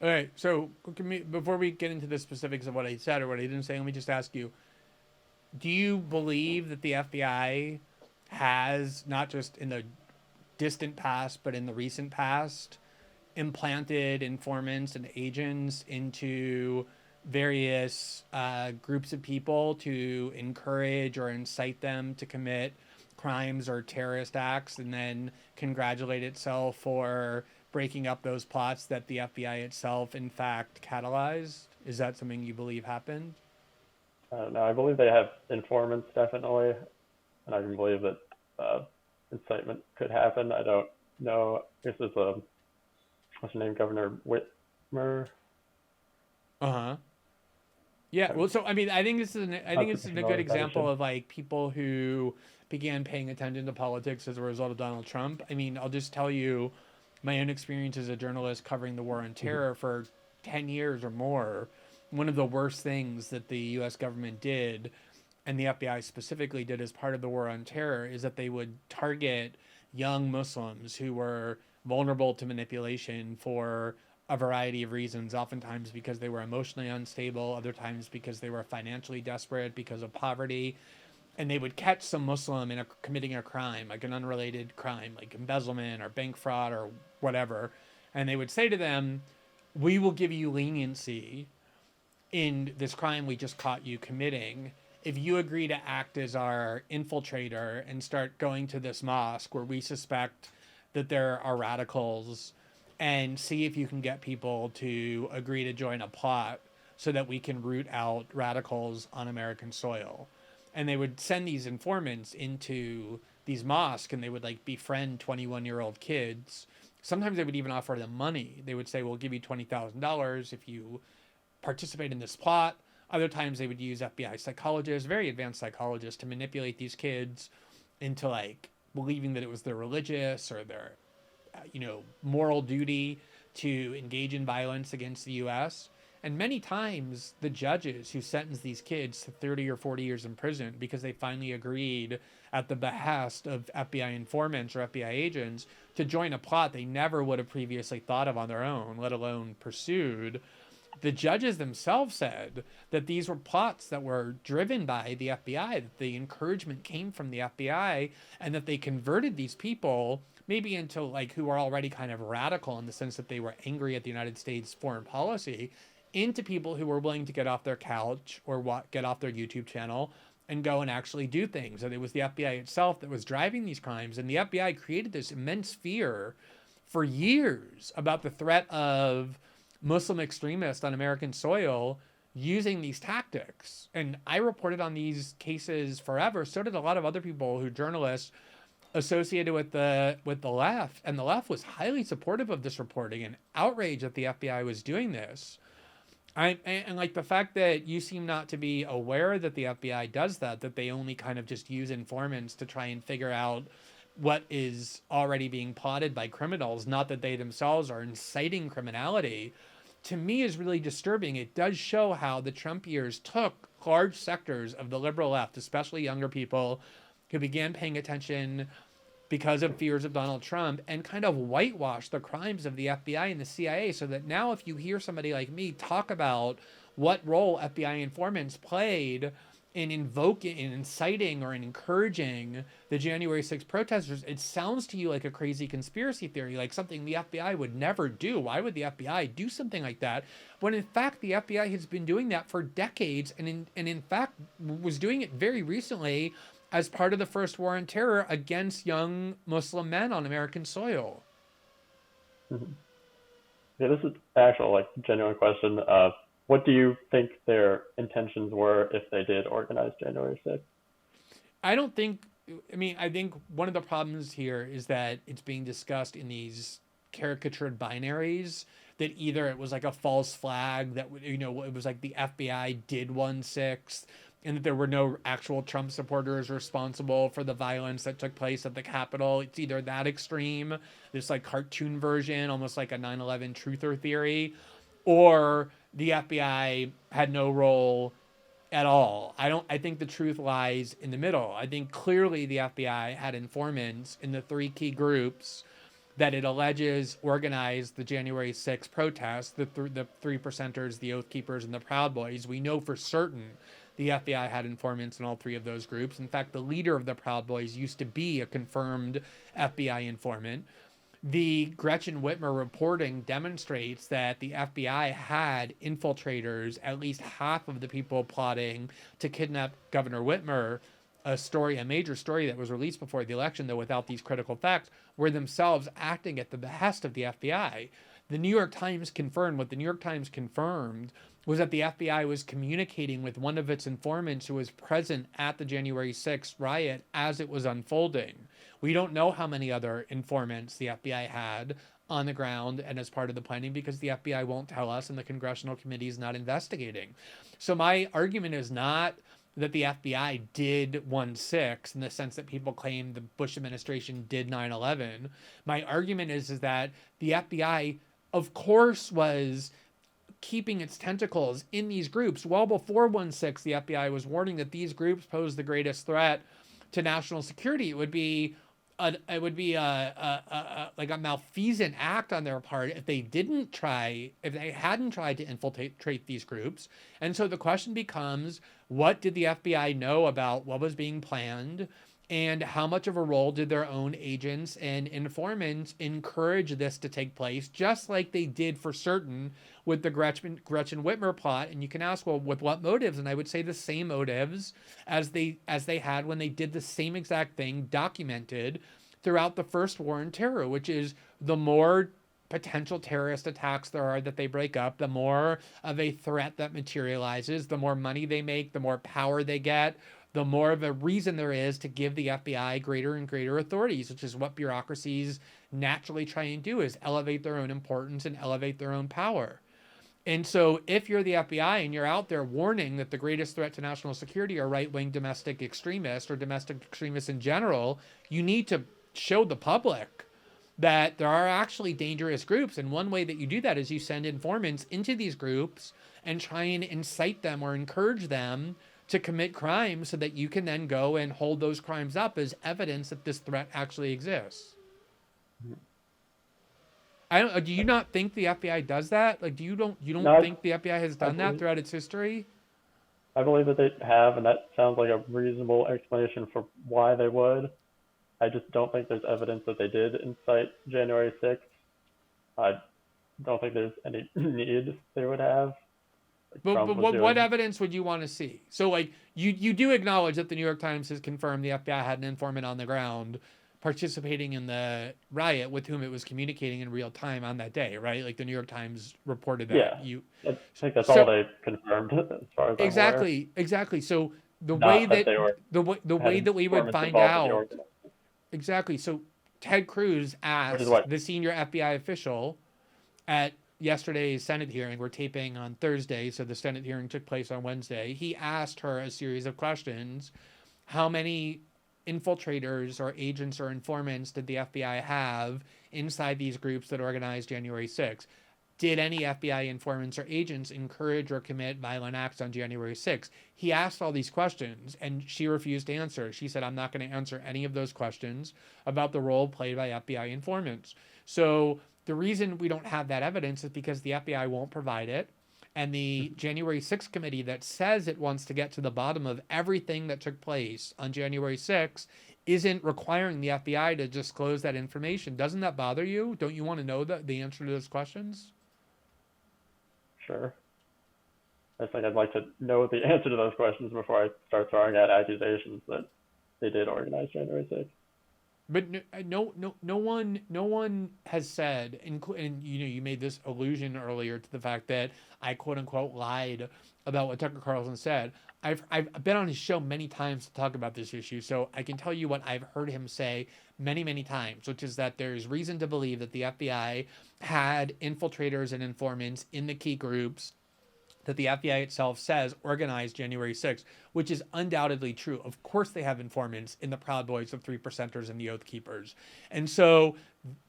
All right. So before we get into the specifics of what I said or what I didn't say, let me just ask you: do you believe that the FBI has, not just in the distant past but in the recent past, implanted informants and agents into various groups of people to encourage or incite them to commit crimes or terrorist acts, and then congratulate itself for breaking up those plots that the FBI itself, in fact, catalyzed? Is that something you believe happened? I don't know. I believe they have informants definitely, and I can believe that incitement could happen. I don't know. This is what's her name, Governor Whitmer, Uh huh. Yeah, well, so I mean, I think this is a good constitutional example organization. of like people who began paying attention to politics as a result of Donald Trump. I mean, I'll just tell you my own experience as a journalist covering the war on Mm-hmm. terror for 10 years or more. One of the worst things that the US government did, and the FBI specifically did as part of the war on terror, is that they would target young Muslims who were vulnerable to manipulation for a variety of reasons, oftentimes because they were emotionally unstable, other times because they were financially desperate because of poverty. And they would catch some Muslim committing a crime, like an unrelated crime, like embezzlement or bank fraud or whatever. And they would say to them, "We will give you leniency in this crime we just caught you committing if you agree to act as our infiltrator and start going to this mosque where we suspect that there are radicals, and see if you can get people to agree to join a plot so that we can root out radicals on American soil." And they would send these informants into these mosques, and they would like befriend 21-year-old kids. Sometimes they would even offer them money. They would say, "We'll give you $20,000 if you participate in this plot." Other times they would use FBI psychologists, very advanced psychologists, to manipulate these kids into like believing that it was their religious or their, moral duty to engage in violence against the U.S. And many times the judges who sentenced these kids to 30 or 40 years in prison because they finally agreed at the behest of FBI informants or FBI agents to join a plot they never would have previously thought of on their own, let alone pursued. The judges themselves said that these were plots that were driven by the FBI, that the encouragement came from the FBI, and that they converted these people maybe into like who were already kind of radical in the sense that they were angry at the United States foreign policy, into people who were willing to get off their couch or get off their YouTube channel and go and actually do things. And it was the FBI itself that was driving these crimes. And the FBI created this immense fear for years about the threat of Muslim extremists on American soil using these tactics. And I reported on these cases forever. So did a lot of other people who journalists associated with the left, and the left was highly supportive of this reporting and outraged that the FBI was doing this. And like the fact that you seem not to be aware that the FBI does that they only kind of just use informants to try and figure out what is already being plotted by criminals, not that they themselves are inciting criminality, to me is really disturbing. It does show how the Trump years took large sectors of the liberal left, especially younger people who began paying attention because of fears of Donald Trump, and kind of whitewash the crimes of the FBI and the CIA, so that now if you hear somebody like me talk about what role FBI informants played in invoking, in inciting, or in encouraging the January 6th protesters, it sounds to you like a crazy conspiracy theory, like something the FBI would never do. Why would the FBI do something like that? When in fact the FBI has been doing that for decades, and in fact was doing it very recently as part of the first war on terror against young Muslim men on American soil. Mm-hmm. Yeah, this is actual, like, genuine question. What do you think their intentions were if they did organize January 6th? I don't think, I think one of the problems here is that it's being discussed in these caricatured binaries, that either it was like a false flag, that, it was like the FBI did 1/6, and that there were no actual Trump supporters responsible for the violence that took place at the Capitol. It's either that extreme, this like cartoon version, almost like a 9/11 truther theory, or the FBI had no role at all. I think the truth lies in the middle. I think clearly the FBI had informants in the three key groups that it alleges organized the January 6th protests, the three percenters, the Oath Keepers, and the Proud Boys. We know for certain the FBI had informants in all three of those groups. In fact, the leader of the Proud Boys used to be a confirmed FBI informant. The Gretchen Whitmer reporting demonstrates that the FBI had infiltrators, at least half of the people plotting to kidnap Governor Whitmer. A major story that was released before the election, though without these critical facts, were themselves acting at the behest of the FBI. The New York Times confirmed what the New York Times confirmed was that the FBI was communicating with one of its informants who was present at the January 6th riot as it was unfolding. We don't know how many other informants the FBI had on the ground and as part of the planning because the FBI won't tell us and the congressional committee is not investigating. So my argument is not that the FBI did 1/6 in the sense that people claim the Bush administration did 9/11. My argument is that the FBI, of course, was keeping its tentacles in these groups. Well before 1/6, the FBI was warning that these groups pose the greatest threat to national security. It would be like a malfeasant act on their part if they hadn't tried to infiltrate these groups. And so the question becomes, what did the FBI know about what was being planned? And how much of a role did their own agents and informants encourage this to take place, just like they did for certain with the Gretchen Whitmer plot? And you can ask, well, with what motives? And I would say the same motives as they had when they did the same exact thing documented throughout the first war on terror, which is the more potential terrorist attacks there are that they break up, the more of a threat that materializes, the more money they make, the more power they get, the more of a reason there is to give the FBI greater and greater authorities, which is what bureaucracies naturally try and do, is elevate their own importance and elevate their own power. And so if you're the FBI and you're out there warning that the greatest threat to national security are right-wing domestic extremists or domestic extremists in general, you need to show the public that there are actually dangerous groups. And one way that you do that is you send informants into these groups and try and incite them or encourage them to commit crimes so that you can then go and hold those crimes up as evidence that this threat actually exists. Do you not think the FBI does that? Like, you don't think the FBI has done that throughout its history? I believe that they have, and that sounds like a reasonable explanation for why they would. I just don't think there's evidence that they did incite January 6th. I don't think there's any need they would have. But what evidence would you want to see? So, like, you do acknowledge that the New York Times has confirmed the FBI had an informant on the ground participating in the riot with whom it was communicating in real time on that day, right? Like, the New York Times reported that. Yeah, I think that's all they confirmed as far as I'm aware. Exactly. So the Not way that the way that we would find out exactly. So Ted Cruz asked the senior FBI official at yesterday's Senate hearing. We're taping on Thursday, so the Senate hearing took place on Wednesday. He asked her a series of questions. How many infiltrators or agents or informants did the FBI have inside these groups that organized January 6th? Did any FBI informants or agents encourage or commit violent acts on January 6th? He asked all these questions, and she refused to answer. She said, I'm not going to answer any of those questions about the role played by FBI informants. So the reason we don't have that evidence is because the FBI won't provide it. And the January 6th committee that says it wants to get to the bottom of everything that took place on January 6th isn't requiring the FBI to disclose that information. Doesn't that bother you? Don't you want to know the answer to those questions? Sure. I think I'd like to know the answer to those questions before I start throwing out accusations that they did organize January 6th. But no one has said, and you made this allusion earlier to the fact that I quote unquote lied about what Tucker Carlson said. I've been on his show many times to talk about this issue, so I can tell you what I've heard him say many times, which is that there's reason to believe that the FBI had infiltrators and informants in the key groups that the FBI itself says organized January 6th, which is undoubtedly true. Of course they have informants in the Proud Boys, the Three Percenters, and the Oath Keepers. And so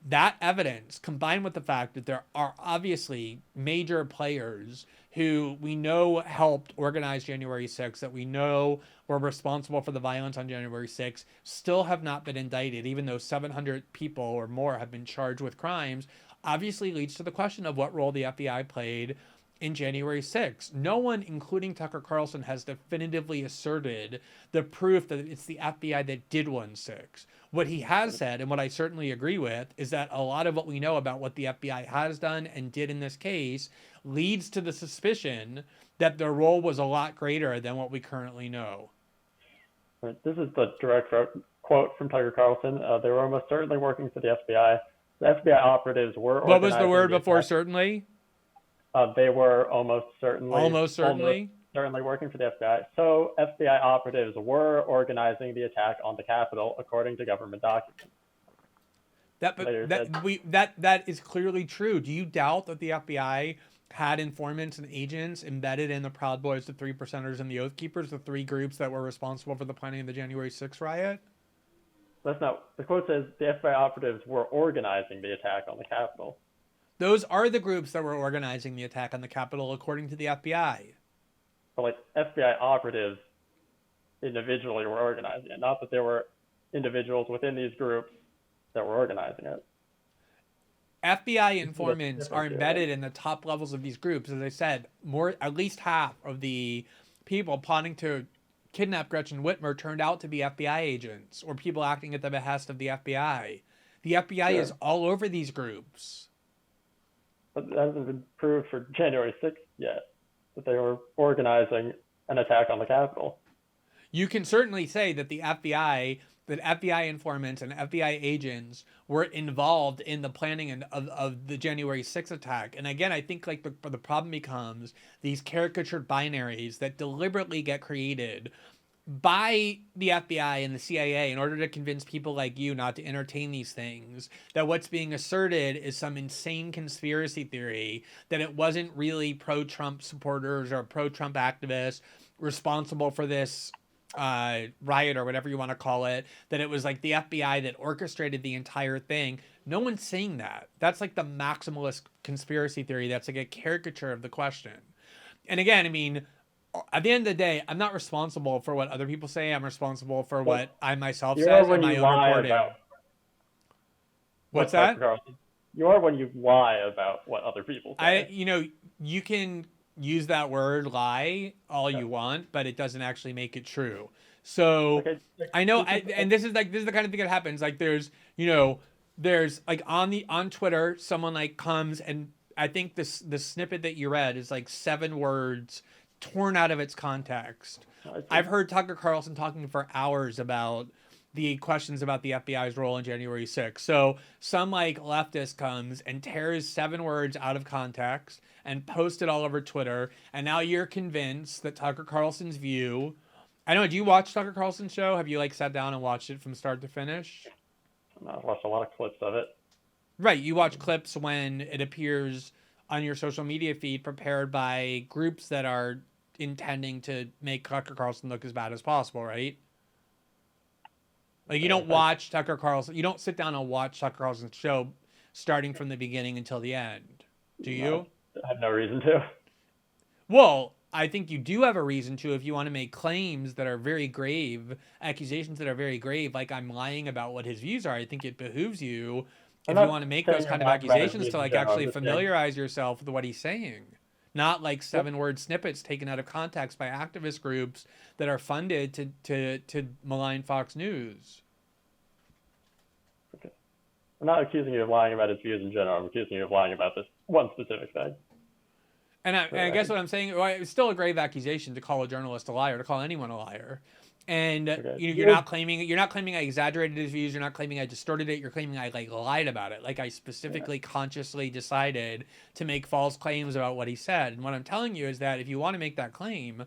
That evidence, combined with the fact that there are obviously major players who we know helped organize January 6th, that we know were responsible for the violence on January 6th, still have not been indicted, even though 700 people or more have been charged with crimes, obviously leads to the question of what role the FBI played in January 6th. No one, including Tucker Carlson, has definitively asserted the proof that it's the FBI that did 1/6. What he has said, and what I certainly agree with, is that a lot of what we know about what the FBI has done and did in this case leads to the suspicion that their role was a lot greater than what we currently know. This is the direct quote from Tucker Carlson. They were almost certainly working for the FBI. The FBI operatives were. What was the word before certainly? They were almost certainly. Almost certainly. Certainly working for the FBI. So FBI operatives were organizing the attack on the Capitol, according to government documents. That is clearly true. Do you doubt that the FBI had informants and agents embedded in the Proud Boys, the Three Percenters, and the Oath Keepers, the three groups that were responsible for the planning of the January 6th riot? That's not. The quote says the FBI operatives were organizing the attack on the Capitol. Those are the groups that were organizing the attack on the Capitol, according to the FBI. But like FBI operatives individually were organizing it, not that there were individuals within these groups that were organizing it. FBI informants are embedded in the top levels of these groups. As I said, at least half of the people plotting to kidnap Gretchen Whitmer turned out to be FBI agents or people acting at the behest of the FBI. The FBI is all over these groups. But that hasn't been proved for January 6th yet, that they were organizing an attack on the Capitol. You can certainly say that the FBI informants and FBI agents were involved in the planning of the January 6th attack. And again, I think like the problem becomes these caricatured binaries that deliberately get created by the FBI and the CIA in order to convince people like you not to entertain these things, that what's being asserted is some insane conspiracy theory, that it wasn't really pro-Trump supporters or pro-Trump activists responsible for this riot or whatever you want to call it, that it was like the FBI that orchestrated the entire thing. No one's saying that. That's like the maximalist conspiracy theory. That's like a caricature of the question. And again, I mean, at the end of the day, I'm not responsible for what other people say. I'm responsible for what I myself say in my own reporting. What's that? You are when you lie about what other people say. You can use that word lie all you want, but it doesn't actually make it true. So I know, and this is the kind of thing that happens. Like there's like on Twitter, someone like comes and I think the snippet that you read is like 7 words torn out of its context. I've heard Tucker Carlson talking for hours about the questions about the FBI's role in January 6th. So some like leftist comes and tears 7 words out of context and posts it all over Twitter. And now you're convinced that Tucker Carlson's view. I know. Do you watch Tucker Carlson's show? Have you like sat down and watched it from start to finish? I've watched a lot of clips of it. Right. You watch clips when it appears on your social media feed prepared by groups that are intending to make Tucker Carlson look as bad as possible, right? Like you don't watch Tucker Carlson. You don't sit down and watch Tucker Carlson's show starting from the beginning until the end. Do you? No, I have no reason to. Well, I think you do have a reason to if you want to make claims that are very grave, accusations that are very grave, like I'm lying about what his views are. I think it behooves you, if you want to make those kind of accusations, to like actually familiarize yourself with what he's saying. Not like 7-word snippets taken out of context by activist groups that are funded to malign Fox News. Okay. I'm not accusing you of lying about his views in general. I'm accusing you of lying about this one specific thing. And I guess what I'm saying, it's still a grave accusation to call a journalist a liar, to call anyone a liar. And you're not claiming I exaggerated his views. You're not claiming I distorted it. You're claiming I like lied about it. Like I specifically consciously decided to make false claims about what he said. And what I'm telling you is that if you want to make that claim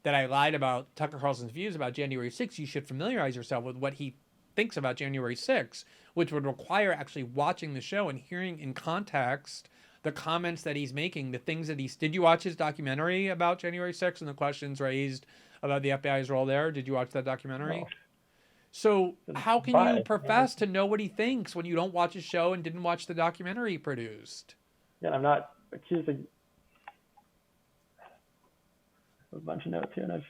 that I lied about Tucker Carlson's views about January 6th, you should familiarize yourself with what he thinks about January 6th, which would require actually watching the show and hearing in context the comments that he's making, the things that did you watch his documentary about January 6th and the questions raised about the FBI's role there? Did you watch that documentary? No. So how can you Why? profess to know what he thinks when you don't watch his show and didn't watch the documentary he produced? Yeah, I'm not accusing a bunch of notes here, and I've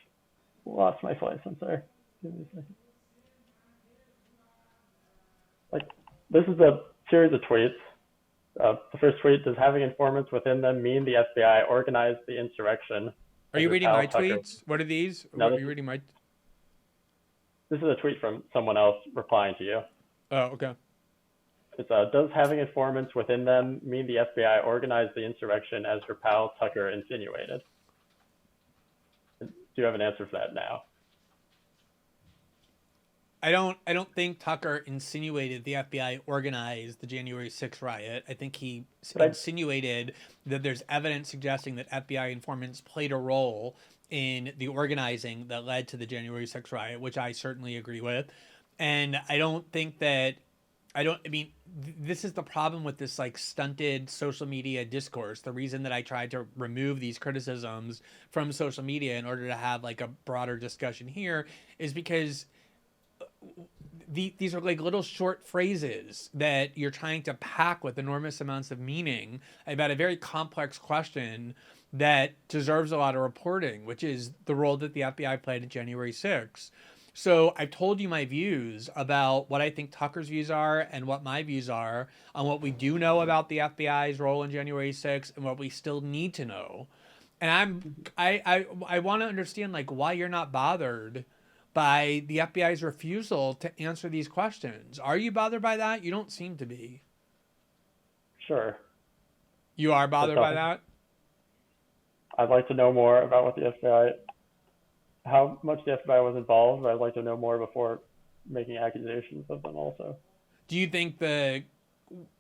lost my place. I'm sorry. Give me a second. Like, this is a series of tweets. The first tweet: does having informants within them mean the FBI organized the insurrection? Are As you your reading pal my Tucker. tweets? What are these? No, Are you reading my? this is a tweet from someone else replying to you. Oh, okay. It's does having informants within them mean the FBI organized the insurrection, as your pal Tucker insinuated? Do you have an answer for that now? I don't think Tucker insinuated the FBI organized the January 6th riot. I think he insinuated that there's evidence suggesting that FBI informants played a role in the organizing that led to the January 6th riot, which I certainly agree with. And I don't think that I mean, this is the problem with this like stunted social media discourse. The reason that I tried to remove these criticisms from social media in order to have like a broader discussion here is because these are like little short phrases that you're trying to pack with enormous amounts of meaning about a very complex question that deserves a lot of reporting, which is the role that the FBI played at January 6th. So I've told you my views about what I think Tucker's views are and what my views are on what we do know about the FBI's role in January 6th and what we still need to know. And I want to understand like why you're not bothered by the FBI's refusal to answer these questions. Are you bothered by that? You don't seem to be. Sure. You are bothered by that? I'd like to know more about what the FBI, how much the FBI was involved. I'd like to know more before making accusations of them also. Do you think the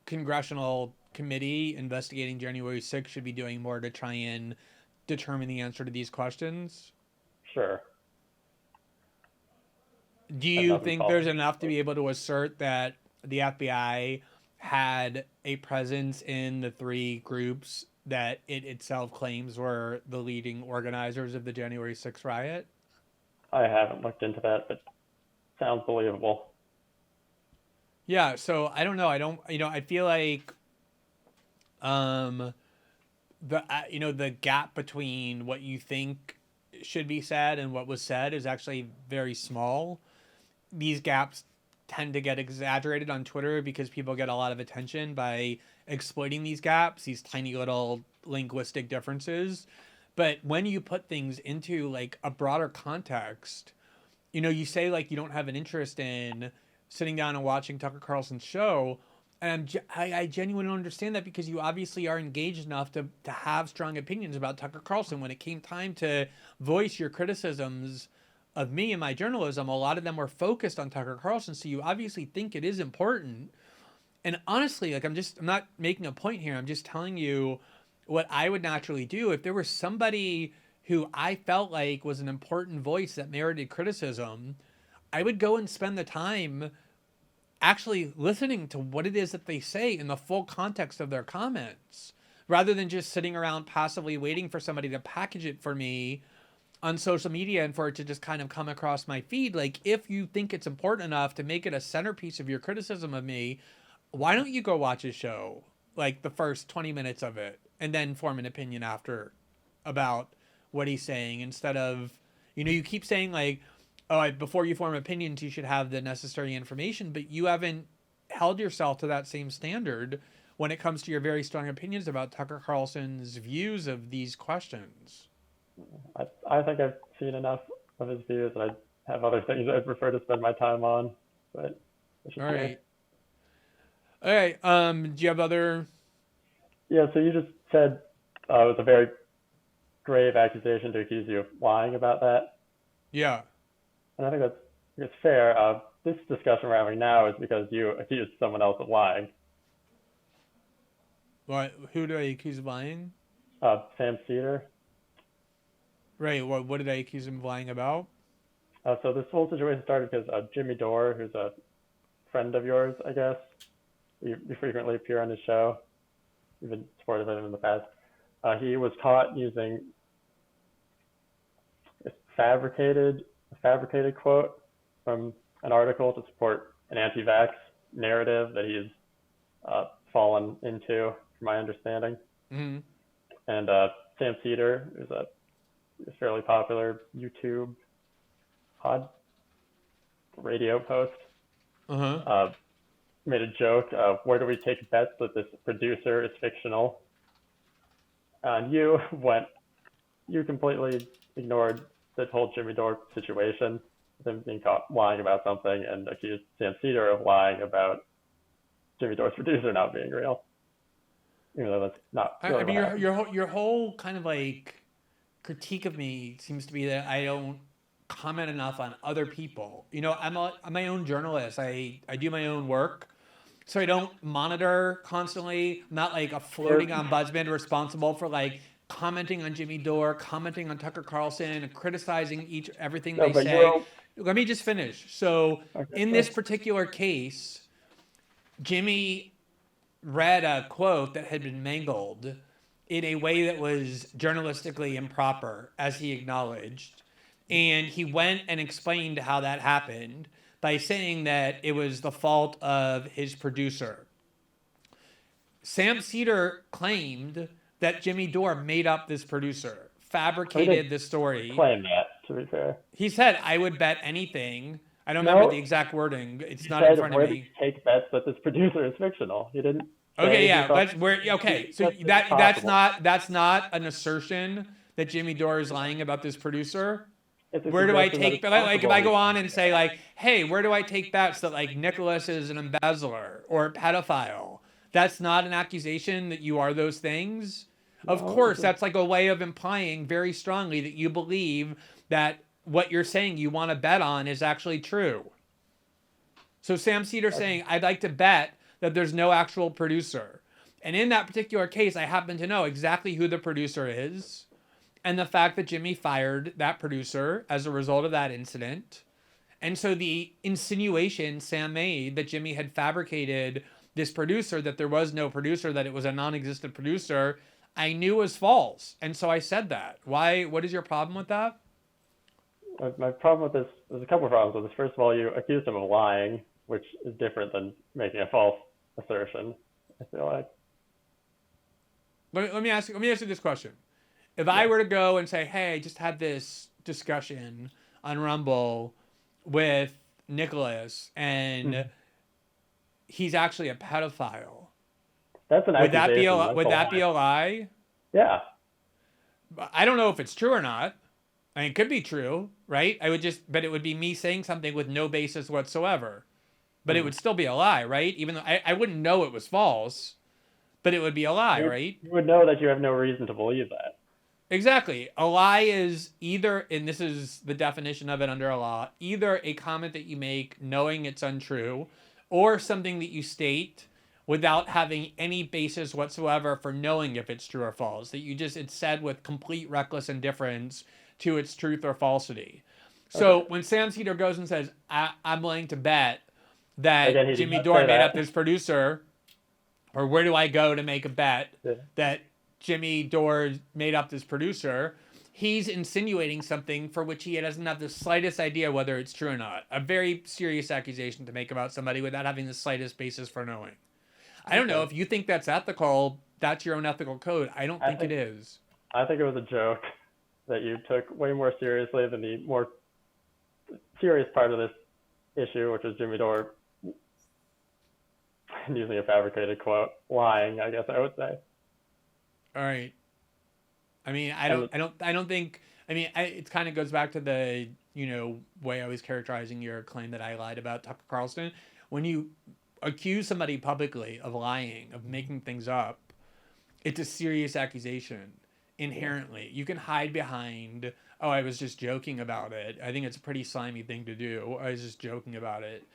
congressional committee investigating January 6th should be doing more to try and determine the answer to these questions? Sure. Do you think there's enough to be able to assert that the FBI had a presence in the three groups that it itself claims were the leading organizers of the January 6th riot? I haven't looked into that, but sounds believable. Yeah, so I don't know. I feel like the gap between what you think should be said and what was said is actually very small. These gaps tend to get exaggerated on Twitter because people get a lot of attention by exploiting these gaps, these tiny little linguistic differences. But when you put things into like a broader context, you say like you don't have an interest in sitting down and watching Tucker Carlson's show. And I genuinely don't understand that because you obviously are engaged enough to have strong opinions about Tucker Carlson. When it came time to voice your criticisms of me and my journalism, a lot of them were focused on Tucker Carlson. So you obviously think it is important. And honestly, like I'm not making a point here. I'm just telling you what I would naturally do if there was somebody who I felt like was an important voice that merited criticism. I would go and spend the time actually listening to what it is that they say in the full context of their comments, rather than just sitting around passively waiting for somebody to package it for me on social media and for it to just kind of come across my feed. Like, if you think it's important enough to make it a centerpiece of your criticism of me, why don't you go watch his show, like the first 20 minutes of it, and then form an opinion after about what he's saying, instead of, you keep saying like, oh, before you form opinions, you should have the necessary information, but you haven't held yourself to that same standard when it comes to your very strong opinions about Tucker Carlson's views of these questions. I think I've seen enough of his views, and I have other things I'd prefer to spend my time on. But all right. Do you have other? Yeah. So you just said it was a very grave accusation to accuse you of lying about that. Yeah. And I think that's fair. This discussion we're having now is because you accused someone else of lying. What? Who do I accuse of lying? Sam Cedar. Right. What did I accuse him of lying about? So this whole situation started because Jimmy Dore, who's a friend of yours, I guess, you frequently appear on his show. You've been supportive of him in the past. He was caught using a fabricated quote from an article to support an anti-vax narrative that he's fallen into, from my understanding. Mm-hmm. And Sam Cedar, who's a fairly popular YouTube radio post, made a joke of, where do we take bets that this producer is fictional? And you completely ignored the whole Jimmy Dore situation, him being caught lying about something, and accused Sam Cedar of lying about Jimmy Dore's producer not being real. Even though that's not really I mean, what happened. your whole kind of like critique of me seems to be that I don't comment enough on other people. You know, I'm my own journalist. I do my own work. So I don't monitor constantly. I'm not like a floating ombudsman responsible for like commenting on Jimmy Dore, commenting on Tucker Carlson, and criticizing everything they say. Let me just finish. So in this particular case, Jimmy read a quote that had been mangled in a way that was journalistically improper, as he acknowledged. And he went and explained how that happened by saying that it was the fault of his producer. Sam Cedar claimed that Jimmy Dore made up this producer, fabricated the story. Claim that, to be fair. He said, I would bet anything. I don't remember the exact wording. It's not in front of me. Take bets that this producer is fictional. He didn't. Okay, yeah, okay. So that's not an assertion that Jimmy Dore is lying about this producer. Where do I take, like, if I go on and say, like, hey, where do I take bets that, like, Nicholas is an embezzler or a pedophile? That's not an accusation that you are those things? Of course, that's like a way of implying very strongly that you believe that what you're saying you want to bet on is actually true. So Sam Cedar saying, I'd like to bet that there's no actual producer. And in that particular case, I happen to know exactly who the producer is. And the fact that Jimmy fired that producer as a result of that incident. And so the insinuation Sam made that Jimmy had fabricated this producer, that there was no producer, that it was a non-existent producer, I knew was false. And so I said that. Why? What is your problem with that? My problem with this, there's a couple of problems with this. First of all, you accused him of lying, which is different than making a false assertion, I feel like. Let me ask you this question. If I were to go and say, hey, I just had this discussion on Rumble with Nicholas and he's actually a pedophile. That's an accusation. Would that be a lie? Yeah. I don't know if it's true or not. I mean, it could be true, right? But it would be me saying something with no basis whatsoever. But it would still be a lie, right? Even though I wouldn't know it was false, but it would be a lie, right? You would know that you have no reason to believe that. Exactly. A lie is either, and this is the definition of it under a law, either a comment that you make knowing it's untrue, or something that you state without having any basis whatsoever for knowing if it's true or false. That it's said with complete reckless indifference to its truth or falsity. So when Sam Cedar goes and says, I'm willing to bet that Jimmy Dore made up this producer, or where do I go to make a bet that Jimmy Dore made up this producer, he's insinuating something for which he doesn't have the slightest idea whether it's true or not. A very serious accusation to make about somebody without having the slightest basis for knowing. I don't know if you think that's ethical. That's your own ethical code. I don't think it is. I think it was a joke that you took way more seriously than the more serious part of this issue, which was Jimmy Dore using a fabricated quote, lying, I guess I would say. All right. I mean, I don't think. I mean, it kind of goes back to the way I was characterizing your claim that I lied about Tucker Carlson. When you accuse somebody publicly of lying, of making things up, it's a serious accusation inherently. You can hide behind, oh, I was just joking about it. I think it's a pretty slimy thing to do. I was just joking about it.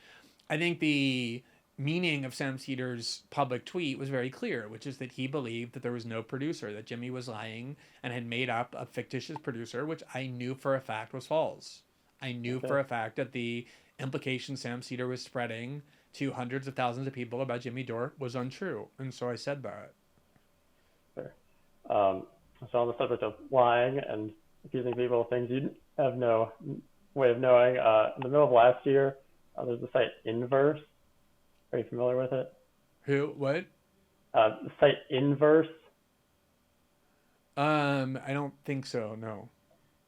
I think the meaning of Sam Cedar's public tweet was very clear, which is that he believed that there was no producer, that Jimmy was lying and had made up a fictitious producer, which I knew for a fact was false. I knew for a fact that the implication Sam Cedar was spreading to hundreds of thousands of people about Jimmy Dore was untrue. And so I said that. Sure. So on the subject of lying and accusing people of things you have no way of knowing, in the middle of last year, There's the site Inverse. Are you familiar with it? Who? What? The site Inverse. I don't think so. No.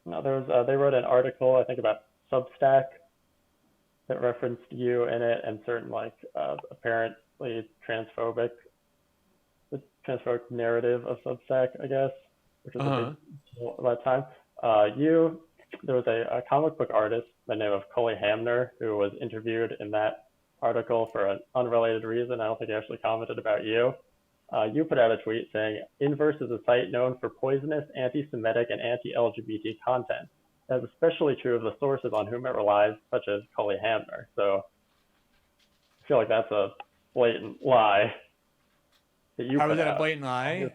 No, they wrote an article, I think, about Substack that referenced you in it and certain apparently transphobic narrative of Substack, I guess, which was a big deal at that time. There was a comic book artist by the name of Cully Hamner who was interviewed in that article for an unrelated reason. I don't think he actually commented about you. You put out a tweet saying, Inverse is a site known for poisonous, anti-Semitic, and anti-LGBT content. That is especially true of the sources on whom it relies, such as Cully Hamner. So I feel like that's a blatant lie that you How put is that out. a blatant lie?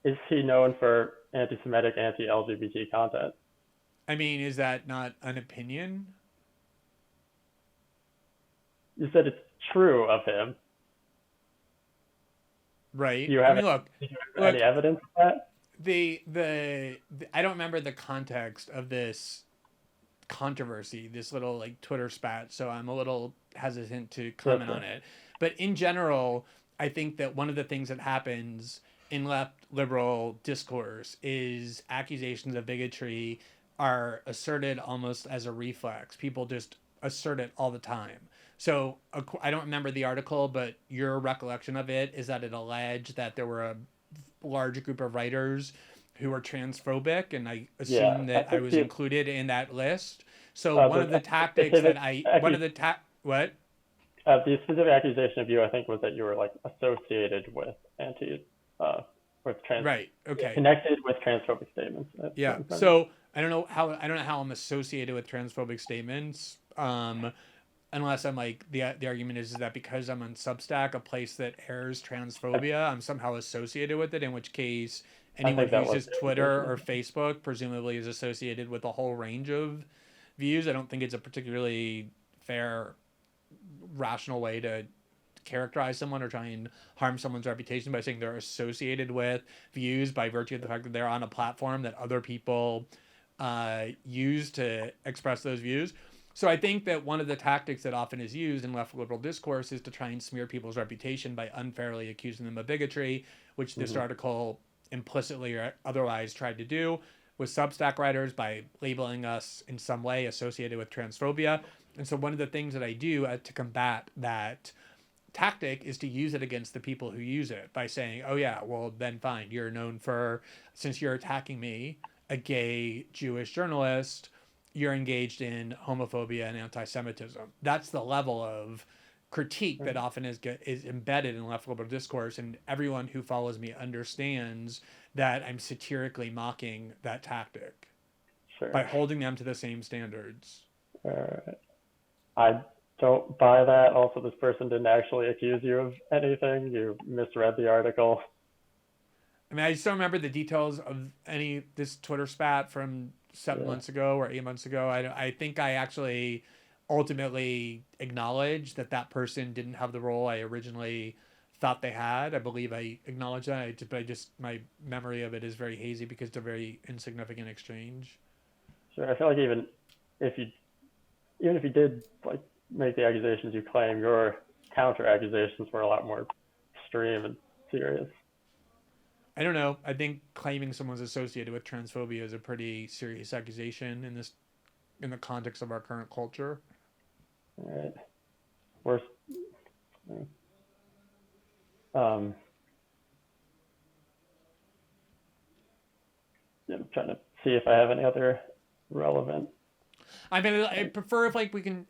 Is he known for anti-Semitic, anti-LGBT content? I mean, is that not an opinion? You said it's true of him. Right. Do you have look, any evidence of that? I don't remember the context of this controversy, this little like Twitter spat, so I'm a little hesitant to comment on it. But in general, I think that one of the things that happens in left liberal discourse is accusations of bigotry are asserted almost as a reflex. People just assert it all the time. So I don't remember the article, but your recollection of it is that it alleged that there were a large group of writers who were transphobic, and I assume that I was included in that list. So one of the tactics that what? The specific accusation of you, I think, was that you were associated with right. Okay. Connected with transphobic statements. Yeah. So I don't know how I'm associated with transphobic statements. Unless I'm the argument is that because I'm on Substack, a place that airs transphobia, I'm somehow associated with it, in which case anyone who uses Twitter or Facebook presumably is associated with a whole range of views. I don't think it's a particularly fair, rational way to characterize someone or try and harm someone's reputation by saying they're associated with views by virtue of the fact that they're on a platform that other people use to express those views. So I think that one of the tactics that often is used in left liberal discourse is to try and smear people's reputation by unfairly accusing them of bigotry, which this article implicitly or otherwise tried to do with Substack writers by labeling us in some way associated with transphobia. And so one of the things that I do to combat that tactic is to use it against the people who use it by saying, oh yeah, well then fine, you're known for, since you're attacking me, a gay Jewish journalist, you're engaged in homophobia and anti-Semitism. That's the level of critique that often is embedded in left liberal discourse, and everyone who follows me understands that I'm satirically mocking that tactic by holding them to the same standards. I don't buy that. Also, this person didn't actually accuse you of anything. You misread the article. I mean, I just don't remember the details of this Twitter spat from 7 months ago or 8 months ago. I think I actually ultimately acknowledged that person didn't have the role I originally thought they had. I believe I acknowledged that, but my memory of it is very hazy because it's a very insignificant exchange. Sure. I feel like even if you did make the accusations you claim, your counter accusations were a lot more extreme and serious. I don't know. I think claiming someone's associated with transphobia is a pretty serious accusation in the context of our current culture. All right. Worst. I'm trying to see if I have any other relevant. I mean, I prefer if we can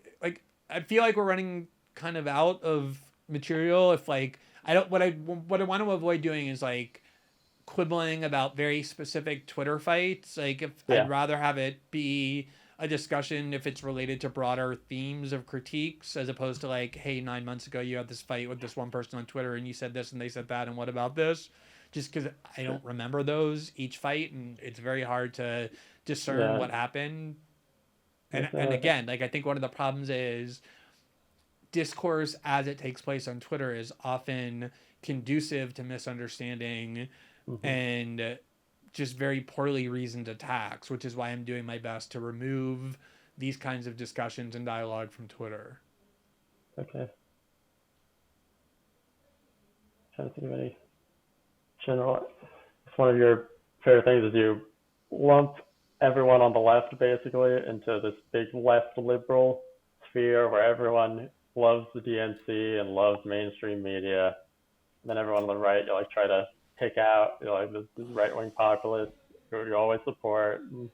I feel like we're running kind of out of material. If what I want to avoid doing is quibbling about very specific Twitter fights. I'd rather have it be a discussion if it's related to broader themes of critiques, as opposed to hey, 9 months ago you had this fight with this one person on Twitter and you said this and they said that, and what about this? Just because I don't remember each fight, and it's very hard to discern what happened. And again, I think one of the problems is discourse as it takes place on Twitter is often conducive to misunderstanding and just very poorly reasoned attacks, which is why I'm doing my best to remove these kinds of discussions and dialogue from Twitter. Okay. Trying to think of any general. It's one of your favorite things is you lump everyone on the left basically into this big left liberal sphere where everyone loves the DNC and loves mainstream media. And then everyone on the right, you like try to pick out, you know, like this right-wing populist who you always support, and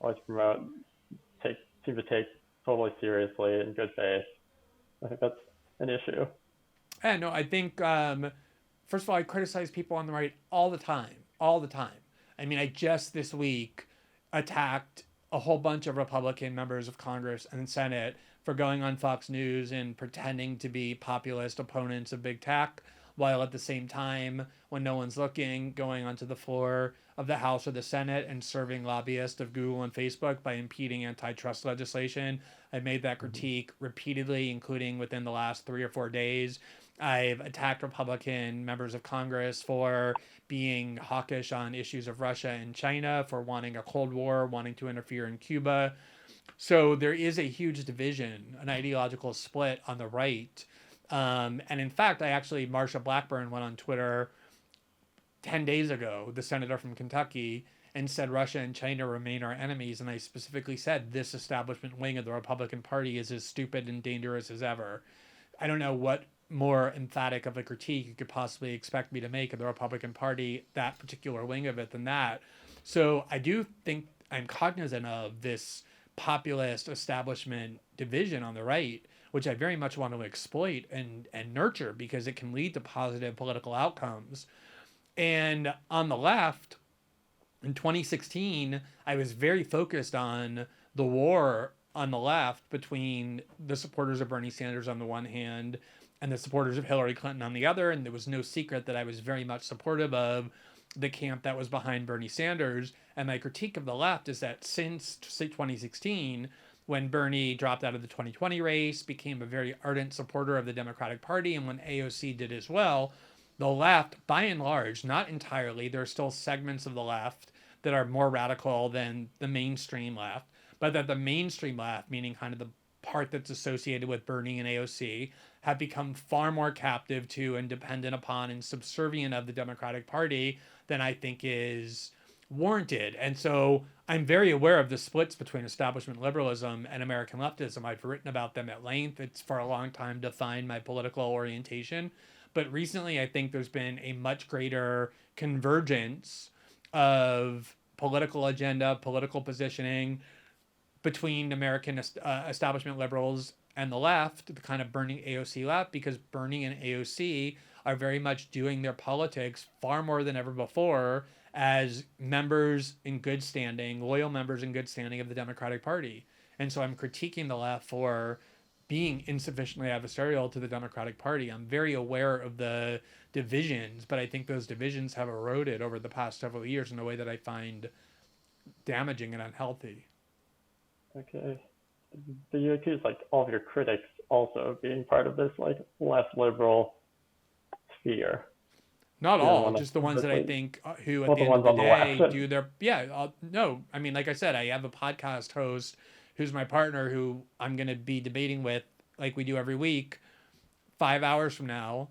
always promote, seem to take totally seriously in good faith. I think that's an issue. Yeah, no, I think, first of all, I criticize people on the right all the time. I mean, I just this week attacked a whole bunch of Republican members of Congress and Senate for going on Fox News and pretending to be populist opponents of big tech, while at the same time, when no one's looking, going onto the floor of the House or the Senate and serving lobbyists of Google and Facebook by impeding antitrust legislation. I've made that critique repeatedly, including within the last 3 or 4 days. I've attacked Republican members of Congress for being hawkish on issues of Russia and China, for wanting a Cold War, wanting to interfere in Cuba. So there is a huge division, an ideological split on the right. And in fact, Marsha Blackburn went on Twitter 10 days ago, the senator from Kentucky, and said Russia and China remain our enemies. And I specifically said this establishment wing of the Republican Party is as stupid and dangerous as ever. I don't know what more emphatic of a critique you could possibly expect me to make of the Republican Party, that particular wing of it, than that. So I do think I'm cognizant of this populist establishment division on the right, which I very much want to exploit and nurture because it can lead to positive political outcomes. And on the left, in 2016, I was very focused on the war on the left between the supporters of Bernie Sanders on the one hand and the supporters of Hillary Clinton on the other. And there was no secret that I was very much supportive of the camp that was behind Bernie Sanders. And my critique of the left is that since 2016, when Bernie dropped out of the 2020 race, became a very ardent supporter of the Democratic Party, and when AOC did as well, the left, by and large, not entirely, there are still segments of the left that are more radical than the mainstream left, but that the mainstream left, meaning kind of the part that's associated with Bernie and AOC, have become far more captive to and dependent upon and subservient of the Democratic Party than I think is warranted. And so I'm very aware of the splits between establishment liberalism and American leftism. I've written about them at length. It's for a long time defined my political orientation. But recently, I think there's been a much greater convergence of political agenda, political positioning between American establishment liberals and the left, the kind of Bernie AOC left, because Bernie and AOC are very much doing their politics far more than ever before as members in good standing, loyal members in good standing of the Democratic Party. And so I'm critiquing the left for being insufficiently adversarial to the Democratic Party. I'm very aware of the divisions, but I think those divisions have eroded over the past several years in a way that I find damaging and unhealthy. Okay. So you accuse like all of your critics also of being part of this like less liberal sphere. Not all, just the ones that I think who at the end of the day do their, no, I mean, like I said, I have a podcast host who's my partner who I'm going to be debating with, like we do every week, 5 hours from now,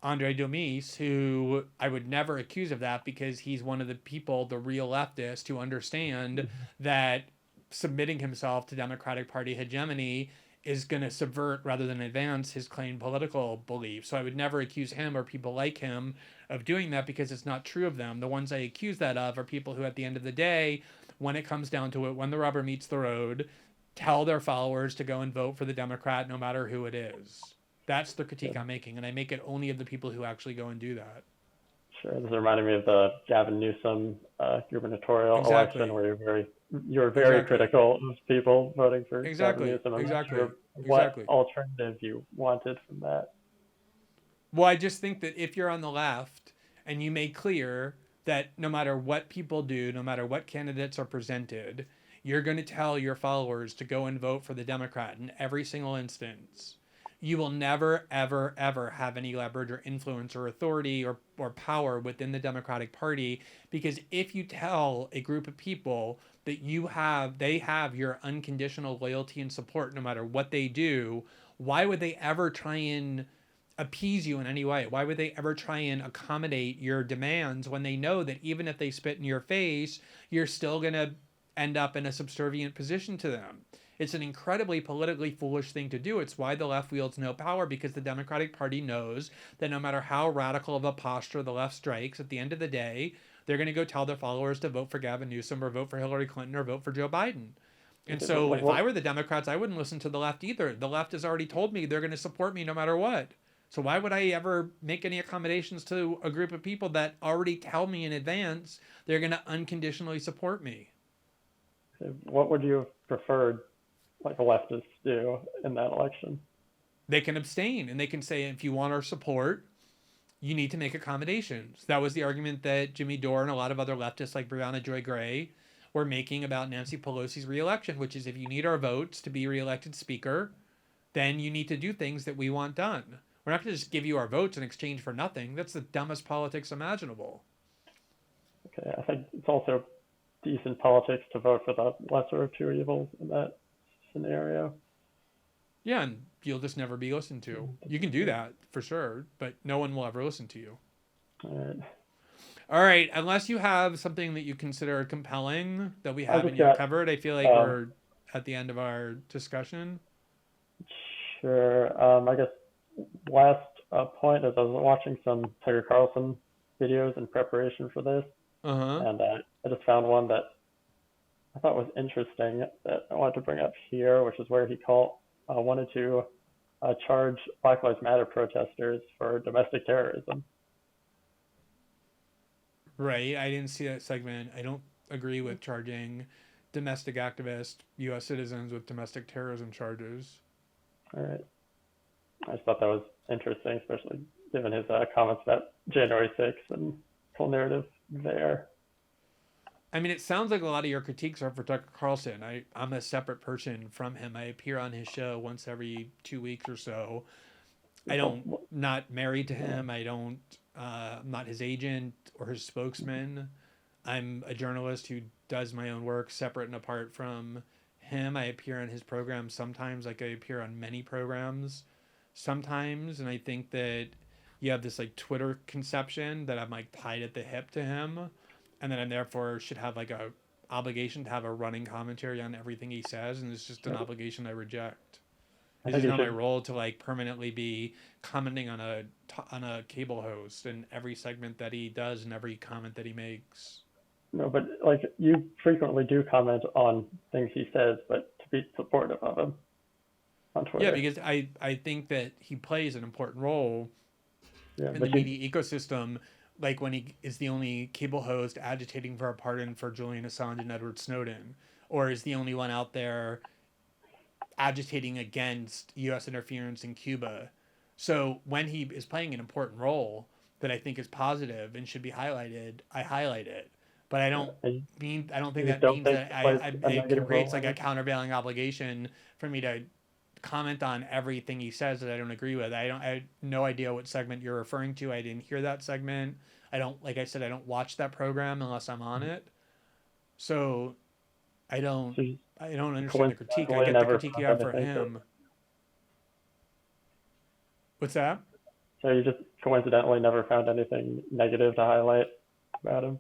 Andre Domis, who I would never accuse of that because he's one of the people, the real leftists, who understand that submitting himself to Democratic Party hegemony is going to subvert rather than advance his claimed political beliefs. So I would never accuse him or people like him of doing that because it's not true of them. The ones I accuse that of are people who at the end of the day, when it comes down to it, when the rubber meets the road, tell their followers to go and vote for the Democrat no matter who it is. That's the critique I'm making, and I make it only of the people who actually go and do that. Sure, this reminded me of the Gavin Newsom gubernatorial election where you're very critical of people voting for Gavin Newsom. I'm not sure what alternative you wanted from that. Well, I just think that if you're on the left and you make clear that no matter what people do, no matter what candidates are presented, you're going to tell your followers to go and vote for the Democrat in every single instance, you will never, ever, ever have any leverage or influence or authority or power within the Democratic Party. Because if you tell a group of people that they have your unconditional loyalty and support no matter what they do, why would they ever try and appease you in any way? Why would they ever try and accommodate your demands when they know that even if they spit in your face, you're still going to end up in a subservient position to them? It's an incredibly politically foolish thing to do. It's why the left wields no power, because the Democratic Party knows that no matter how radical of a posture the left strikes, at the end of the day, they're going to go tell their followers to vote for Gavin Newsom or vote for Hillary Clinton or vote for Joe Biden. And so if I were the Democrats, I wouldn't listen to the left either. The left has already told me they're going to support me no matter what. So why would I ever make any accommodations to a group of people that already tell me in advance they're going to unconditionally support me? What would you have preferred, like, a leftist do in that election? They can abstain, and they can say, if you want our support, you need to make accommodations. That was the argument that Jimmy Dore and a lot of other leftists like Brianna Joy Gray were making about Nancy Pelosi's reelection, which is if you need our votes to be reelected speaker, then you need to do things that we want done. We're not going to just give you our votes in exchange for nothing. That's the dumbest politics imaginable. Okay, I think it's also decent politics to vote for the lesser of two evils in that scenario. Yeah, and you'll just never be listened to. You can do that for sure, but no one will ever listen to you. All right, unless you have something that you consider compelling that we haven't yet covered, I feel like we're at the end of our discussion. Sure. I guess last point is I was watching some Tucker Carlson videos in preparation for this, and I just found one that I thought was interesting that I wanted to bring up here, which is where he wanted to charge Black Lives Matter protesters for domestic terrorism. Right. I didn't see that segment. I don't agree with charging domestic activists, U.S. citizens, with domestic terrorism charges. All right. I just thought that was interesting, especially given his comments about January 6th and whole narrative there. I mean, it sounds like a lot of your critiques are for Tucker Carlson. I'm a separate person from him. I appear on his show once every 2 weeks or so. Not married to him. I'm not his agent or his spokesman. I'm a journalist who does my own work separate and apart from him. I appear on his program sometimes, like I appear on many programs sometimes. And I think that you have this like Twitter conception that I'm like tied at the hip to him, and that I therefore should have like a obligation to have a running commentary on everything he says. And it's just an obligation I reject. It's not my role to like permanently be commenting on a cable host in every segment that he does and every comment that he makes. No, but like you frequently do comment on things he says, but to be supportive of him on Twitter. Yeah, because I think that he plays an important role in the media ecosystem. Like when he is the only cable host agitating for a pardon for Julian Assange and Edward Snowden, or is the only one out there agitating against U.S. interference in Cuba. So when he is playing an important role that I think is positive and should be highlighted, I highlight it. But I don't think that means that it creates like a countervailing obligation for me to comment on everything he says that I don't agree with. I have no idea what segment you're referring to. I didn't hear that segment. Like I said, I don't watch that program unless I'm on it. So I don't understand the critique. I get the critique you have for him. What's that? So you just coincidentally never found anything negative to highlight about him?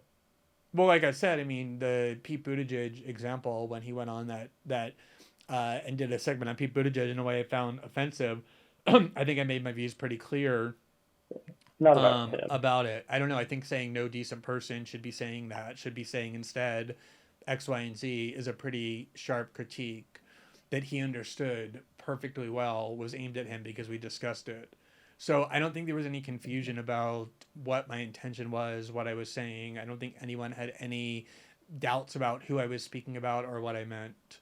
Well, like I said, I mean, the Pete Buttigieg example, when he went on that and did a segment on Pete Buttigieg in a way I found offensive, I think I made my views pretty clear about it. I don't know. I think saying no decent person should be saying that. Should be saying instead X, Y, and Z is a pretty sharp critique that he understood perfectly well was aimed at him because we discussed it. So I don't think there was any confusion about what my intention was, what I was saying. I don't think anyone had any doubts about who I was speaking about or what I meant.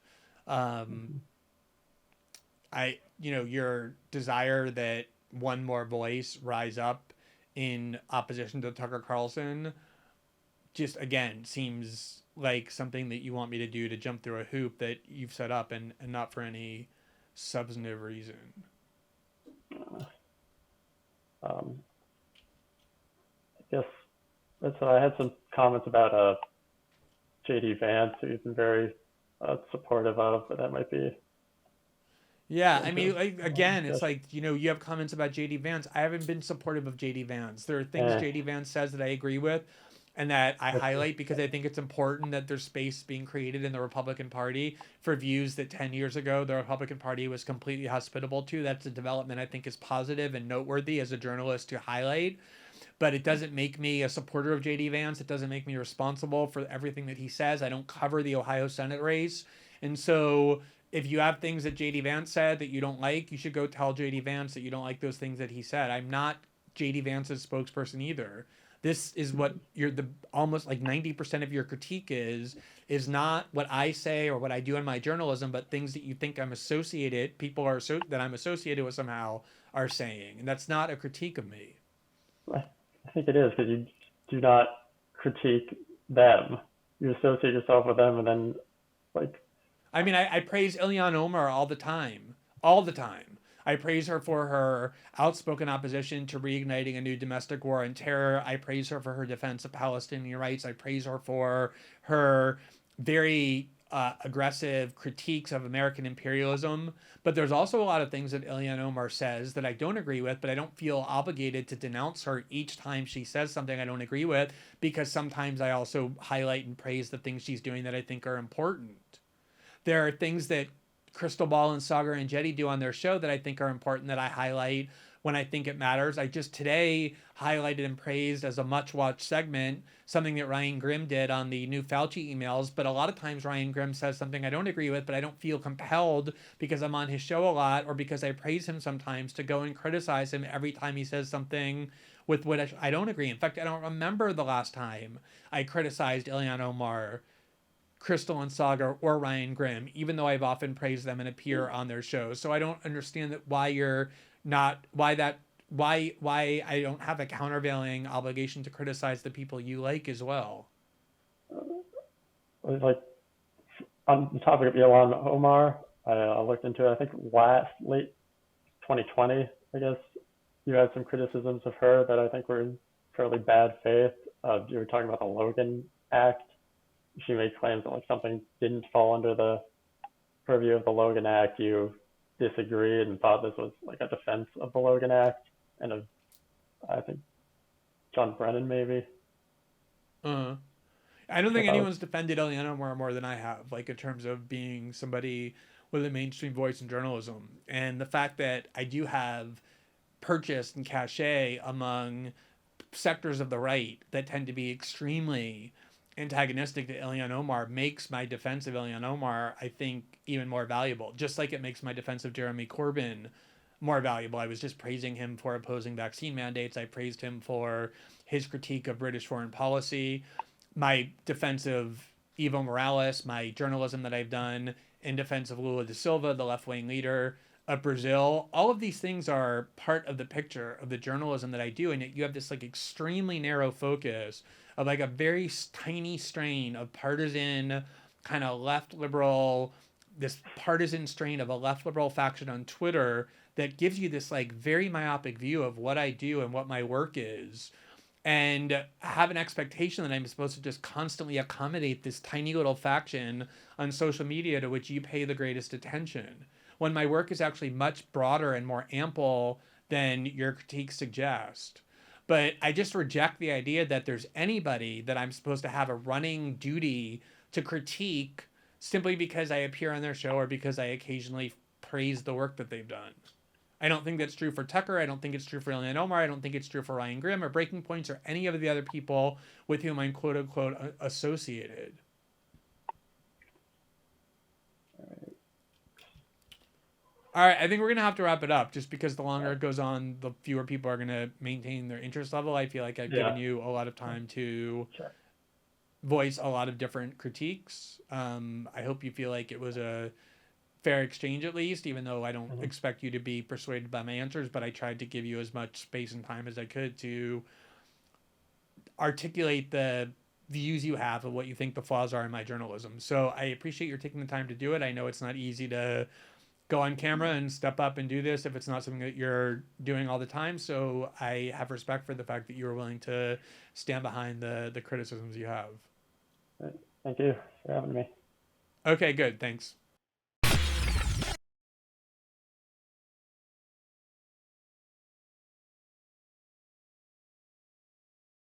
Your desire that one more voice rise up in opposition to Tucker Carlson just, again, seems like something that you want me to do to jump through a hoop that you've set up and not for any substantive reason. I guess that's I had some comments about JD Vance, who you've been very supportive of, but that might be Yeah, I into mean, like, a long again, it's discussion. like, you have comments about JD Vance. I haven't been supportive of JD Vance. There are things Eh, JD Vance says that I agree with and that I that's highlight because I think it's important that there's space being created in the Republican Party for views that 10 years ago the Republican Party was completely hospitable to. That's a development I think is positive and noteworthy as a journalist to highlight, but it doesn't make me a supporter of JD Vance. It doesn't make me responsible for everything that he says. I don't cover the Ohio Senate race. And so if you have things that JD Vance said that you don't like, you should go tell JD Vance that you don't like those things that he said. I'm not JD Vance's spokesperson either. This is what you're the almost like 90% of your critique is not what I say or what I do in my journalism, but things that you think I'm associated, people are so that I'm associated with somehow are saying. And that's not a critique of me. I think it is because you do not critique them. You associate yourself with them, and then like I mean, I praise Ilhan Omar all the time. All the time. I praise her for her outspoken opposition to reigniting a new domestic war on terror. I praise her for her defense of Palestinian rights. I praise her for her very aggressive critiques of American imperialism. But there's also a lot of things that Ilhan Omar says that I don't agree with, but I don't feel obligated to denounce her each time she says something I don't agree with, because sometimes I also highlight and praise the things she's doing that I think are important. There are things that Crystal Ball and Sagar and Jetty do on their show that I think are important that I highlight when I think it matters. I just today highlighted and praised as a much watched segment something that Ryan Grimm did on the new Fauci emails. But a lot of times Ryan Grimm says something I don't agree with, but I don't feel compelled because I'm on his show a lot or because I praise him sometimes to go and criticize him every time he says something with what I don't agree. In fact, I don't remember the last time I criticized Ilhan Omar, Crystal and Saga, or Ryan Grimm, even though I've often praised them and appear on their shows. So I don't understand that why you're not why I don't have a countervailing obligation to criticize the people you like as well. like on the topic of Ilhan Omar, I looked into it. I think late 2020, I guess you had some criticisms of her that I think were in fairly bad faith. You were talking about the Logan Act. She made claims that like something didn't fall under the purview of the Logan Act. You disagreed and thought this was like a defense of the Logan Act and of, I think, John Brennan maybe. Uh, I don't I think thought anyone's defended Eliana more than I have, like in terms of being somebody with a mainstream voice in journalism. And the fact that I do have purchased and cachet among sectors of the right that tend to be extremely antagonistic to Ilhan Omar makes my defense of Ilhan Omar, I think, even more valuable. Just like it makes my defense of Jeremy Corbyn more valuable. I was just praising him for opposing vaccine mandates. I praised him for his critique of British foreign policy. My defense of Evo Morales, my journalism that I've done in defense of Lula da Silva, the left wing leader of Brazil, all of these things are part of the picture of the journalism that I do. And yet you have this like extremely narrow focus of like a very tiny strain of partisan kind of left liberal, this partisan strain of a left liberal faction on Twitter that gives you this like very myopic view of what I do and what my work is, and have an expectation that I'm supposed to just constantly accommodate this tiny little faction on social media to which you pay the greatest attention, when my work is actually much broader and more ample than your critiques suggest. But I just reject the idea that there's anybody that I'm supposed to have a running duty to critique simply because I appear on their show or because I occasionally praise the work that they've done. I don't think that's true for Tucker. I don't think it's true for Ilhan Omar. I don't think it's true for Ryan Grimm or Breaking Points or any of the other people with whom I'm quote unquote associated. All right, I think we're going to have to wrap it up just because the longer it goes on, the fewer people are going to maintain their interest level. I feel like I've given you a lot of time to voice a lot of different critiques. I hope you feel like it was a fair exchange at least, even though I don't expect you to be persuaded by my answers, but I tried to give you as much space and time as I could to articulate the views you have of what you think the flaws are in my journalism. So I appreciate your taking the time to do it. I know it's not easy to go on camera and step up and do this if it's not something that you're doing all the time. So I have respect for the fact that you were willing to stand behind the criticisms you have. Thank you for having me. Okay, good. Thanks.